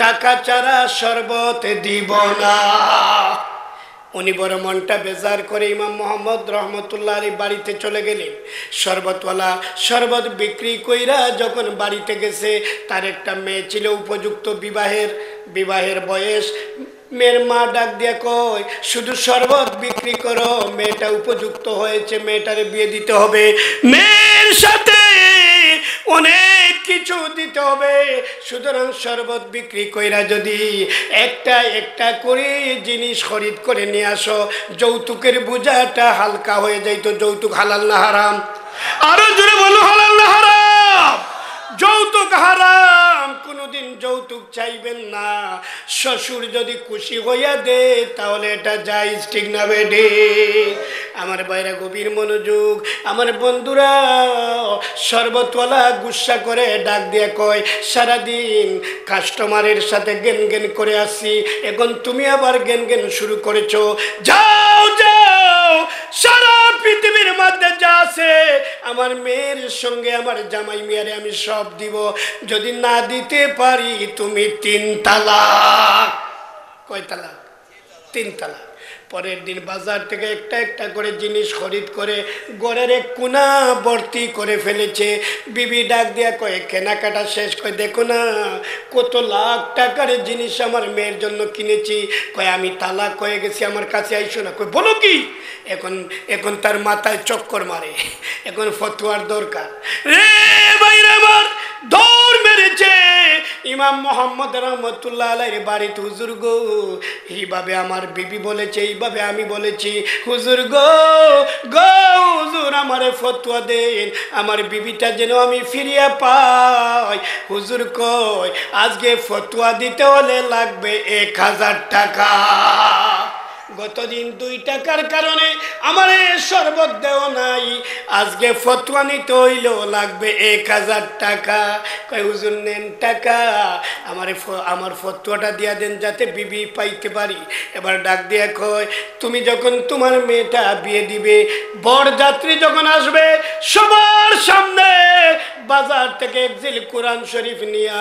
টাকা ছাড়া শরবত দিব না। উনি বড় মনটা বেজার করে ইমাম মোহাম্মদ রহমতুল্লাহ আলী বাড়িতে চলে গেলেন। শরবতওয়ালা শরবত বিক্রি কইরা যখন বাড়িতে গেছে, তার একটা মেয়ে ছিল উপযুক্ত বিবাহের বয়স। মেয়ের মা ডাক দিয়া কয়, শুধু শরবত বিক্রি করো, মেয়েটা উপযুক্ত হয়েছে, মেয়েটারে বিয়ে দিতে হবে, মেয়ের সাথে অনেক কিছু দিতে হবে। সুতরাং শরবত বিক্রি কইরা যদি একটা একটা করে জিনিস খরিদ করে নিয়ে আসো, যৌতুকের বোঝাটা হালকা হয়ে যাইত। যৌতুক হালাল না হারাম? আরো জোরে বলো, হালাল না হারাম? যৌতুক হারাম, কোনোদিন যৌতুক চাইবেন না। শ্বশুর যদি খুশি হইয়া দে তাহলে এটা জায়েজ, ঠিক না বেডি? আমার ভাইরা, গভীর মনোযোগ। আমার বন্ধুরা, শরবতওয়ালা গুসা করে ডাক দিয়ে কয়, সারাদিন কাস্টমারের সাথে গেন গেন করে আসি, এখন তুমি আবার গেন গেন শুরু করেছো, যাও যাও সারা পৃথিবীর মধ্যে যা আছে আমার মেয়ের সঙ্গে আমার জামাই মিয়ারে আমি সব দিব, যদি না দিতে পারি তুমি 3 তালাক। কয় তালাক? 3 তালাক। পরের দিন বাজার থেকে একটা একটা করে জিনিস খরিদ করে ঘরের এক কোনা ভর্তি করে ফেলেছে। বিবি ডাক দিয়া কয় কেনাকাটা শেষ, কয় দেখো না কত লাখ টাকার জিনিস আমার মেয়ের জন্য কিনেছি। কয় আমি তালাক হয়ে গেছি, আমার কাছে আইসো না। কয় বলো কি? এখন এখন তার মাথায় চক্কর মারে, এখন ফতোয়ার দরকার। রে ভাইরা আমার, দৌড় মেরেছে ইমাম মোহাম্মদ রহমতুল্লাহ আলাইহির বাড়িতে। হুজুর গো, এইভাবে আমার বিবি বলেছে, এইভাবে আমি বলেছি, হুজুর গো গো হুজুর আমারে ফতোয়া দেন, আমার বিবিটা যেন আমি ফিরিয়ে পাই। হুজুর কয় আজকে ফতোয়া দিতে হলে লাগবে 1000 টাকা। গতদিন 2 টাকার কারণে আমার শরবত দেওয়া নাই, আজকে ফতোয়া নিতে হইলেও লাগবে 1000 টাকা। কয় হুজুর নেন টাকা, আমার ফতোয়াটা দিয়া দেন যাতে বিবি পাইতে পারি। এবার ডাক দিয়া কয় তুমি যখন তোমার মেয়েটা বিয়ে দিবে, বরযাত্রী যখন আসবে সবার সামনে বাজার থেকে একজিল কোরআন শরীফ নিয়া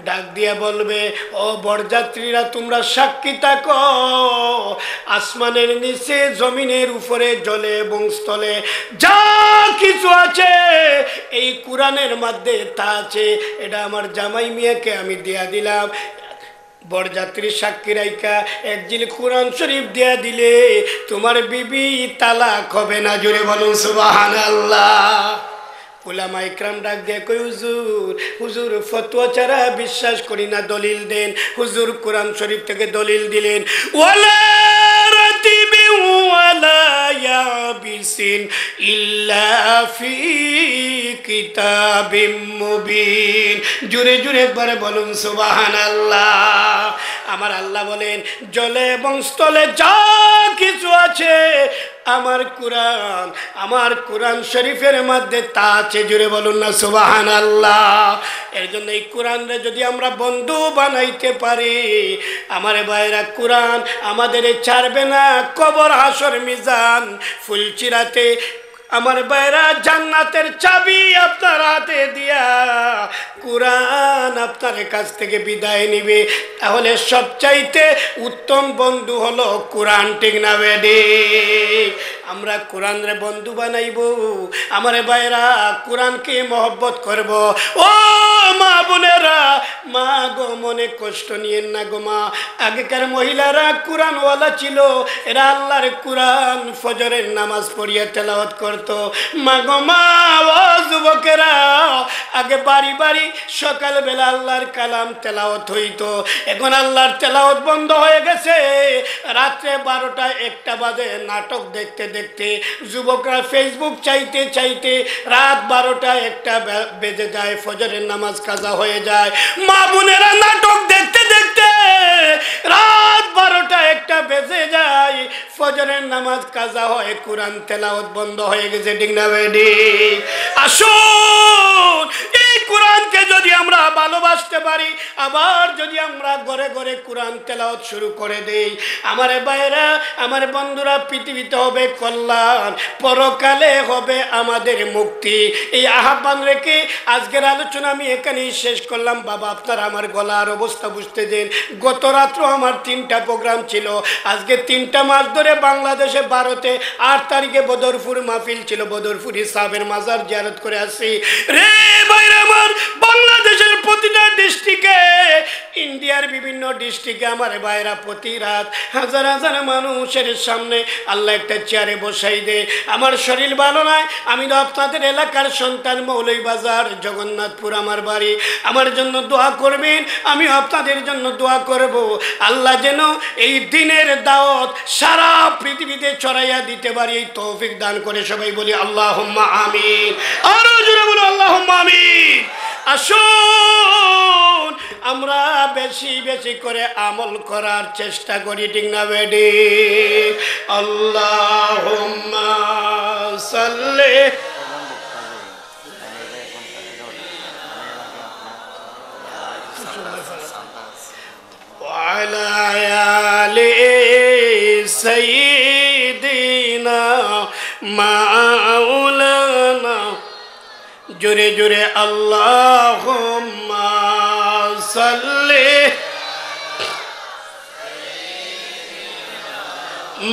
ডাক দিয়া বলবে, ও বরযাত্রীরা তোমরা সাক্ষী থাকো, আসমানের নিচে জমিনের উপরে জলে এবং স্থলে যা কিছু আছে এই কোরআনের মধ্যে তা আছে, এটা আমার জামাই মিয়াকে আমি দিয়া দিলাম। বরযাত্রী সাক্ষী রাইকা একজিল কোরআন শরীফ দিয়া দিলে তোমার বিবি তালাক হবে না। জোরে বলুন সুবহানাল্লাহ। উলামা ইকরাম ডাক দিয়ে কই হুজুর, হুজুর ফতোয়া ছাড়া বিশ্বাস করি না, দলিল দেন। হুজুর কোরআন শরীফ থেকে দলিল দিলেন, ওয়ালা রাতিবি ওয়ালা ইয়াবিসিন ইল্লা ফি কিতাবিম মুবিন। জোরে জোরে একবার বলুন সুবহানাল্লাহ। আমার আল্লাহ বলেন জলে এবং স্থলে যা কিছু আছে আমার কোরআন শরীফের মধ্যে তা আছে। জুড়ে বলুন না সুবহানাল্লাহ। এর জন্য এই কোরআনরে যদি আমরা বন্ধু বানাইতে পারি, আমার ভাইরা কোরআন আমাদের ছাড়বে না। কবর, হাসর, মিজান, ফুলচিরাতে আমার ভাইরা জান্নাতের চাবি আপনার হাতে দিয়া কোরআন আপনার কাছ থেকে বিদায় নিবে। তাহলে সবচাইতে উত্তম বন্ধু হলো কোরআন, ঠিক না বেডি? আমরা কোরআনরে বন্ধু বানাইব, আমার ভাইরা কোরআনকে মহব্বত করব। ও মা বোনেরা, মা গো মনে কষ্ট নিয়েন না গো মা। আগেকার মহিলারা কোরআনওয়ালা ছিল, এরা আল্লাহর কোরআন ফজরের নামাজ পড়িয়া তেলাওয়াত করতো। মা গো মা, ও যুবকেরা, আগে বাড়ি বাড়ি সকালবেলা আল্লাহর কালাম তেলাওয়াত হইতো, এখন আল্লাহর তেলাওয়াত বন্ধ হয়ে গেছে। রাত্রে 12টা 1টা বাজে নাটক দেখতে দেখতে যুবকরা ফেসবুক চাইতে চাইতে রাত 12টা 1টা বেজে যায়, ফজরের নামাজ কাজা হয়ে যায়। মা বোনেরা নাটক দেখতে দেখতে রাত 12টা 1টা বেজে যায়, ফজরের নামাজ কাজা হয়, কোরআন তেলাওয়াত বন্ধ হয়ে গেছে, ঠিক না বেডি? আসুন এই কোরআনকে যদি আমরা ভালোবাসতে পারি, আবার যদি আমরা ঘরে ঘরে কোরআন তেলাওয়াত শুরু করে দেই, আমার ভাইরা, আমার বন্ধুরা, পৃথিবীতে হবে কল্যাণ, পরকালে হবে আমাদের মুক্তি। এই আহ্বান রেখে আজকের আলোচনা আমি এখানেই শেষ করলাম। বাবা আপনারা আমার গলার অবস্থা বুঝতে দেন। গত রাত্র আমার 3টা প্রোগ্রাম ছিল। আজকে 3টা মাস ধরে বাংলাদেশে, ভারতে 8 তারিখে বদরপুর মাহফিল ছিল, বদরপুরি সাহেবের মাজার জিয়ারত করে আসি। রে ভাইরা আমার, বাংলাদেশের প্রতিটা ডিস্ট্রিক্টে, ইন্ডিয়ার বিভিন্ন ডিস্ট্রিক্টে আমার ভাইরা প্রতি রাত হাজার হাজার মানুষের সামনে আল্লাহ একটা চেয়ারে বসাই দে। আমার শরীর ভালো নয়, আমি তো আপনাদের এলাকার সন্তান, মৌলভীবাজার জগন্নাথপুর আমার বাড়ি। আমার জন্য দোয়া করবেন, আমি আপনাদের জন্য দোয়া করব। আল্লাহ যেন এই দিনের দাওয়াত সারা পৃথিবীতে ছড়াইয়া দিতে পারি, এই তৌফিক দান করে। সবাই বলি আল্লাহুম্মা আমিন। আরো জোরে বলো আল্লাহুম্মা আমিন। আসুন আমরা বেশি বেশি করে আমল করার চেষ্টা করি, ঠিক না বেডি? আল্লাহুম্মা সাল্লি ওয়া আলা আলি সাইয়্যিদিনা সাইয়্যিদিনা মাওলানা জোরে জোরে আল্লাহুম্মা সাল্লি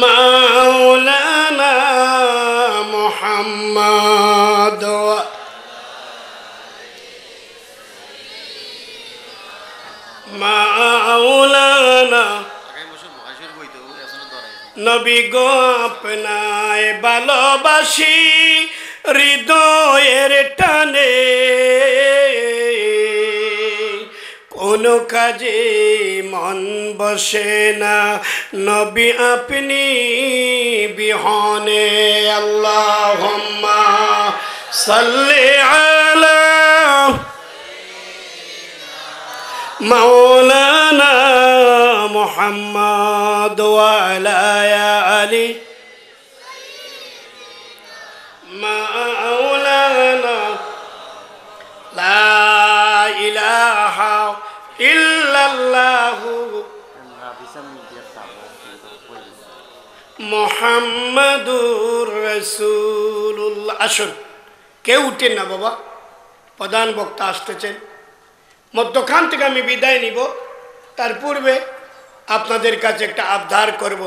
মাওলানা মুহাম্মদ মাওলানা নবী গো আপনায় ভালোবাসি হৃদয়ের টানে কোনো কাজে মন বসে না নবী আপনি বিহনে আল্লাহুম্মা সাল্লি আলা মাওলানা মুহাম্মদ ওয়া আলা আলি মাওলানা লা ইলাহা ইল্লাল্লাহু মুহাম্মাদুর রাসূলুল্লাহ। আসুন, কেউ উঠেন না বাবা, প্রধান বক্তা আসতেছেন। মধ্যখান থেকে আমি বিদায় নিব, তার পূর্বে আপনাদের কাছে একটা আবদার করব।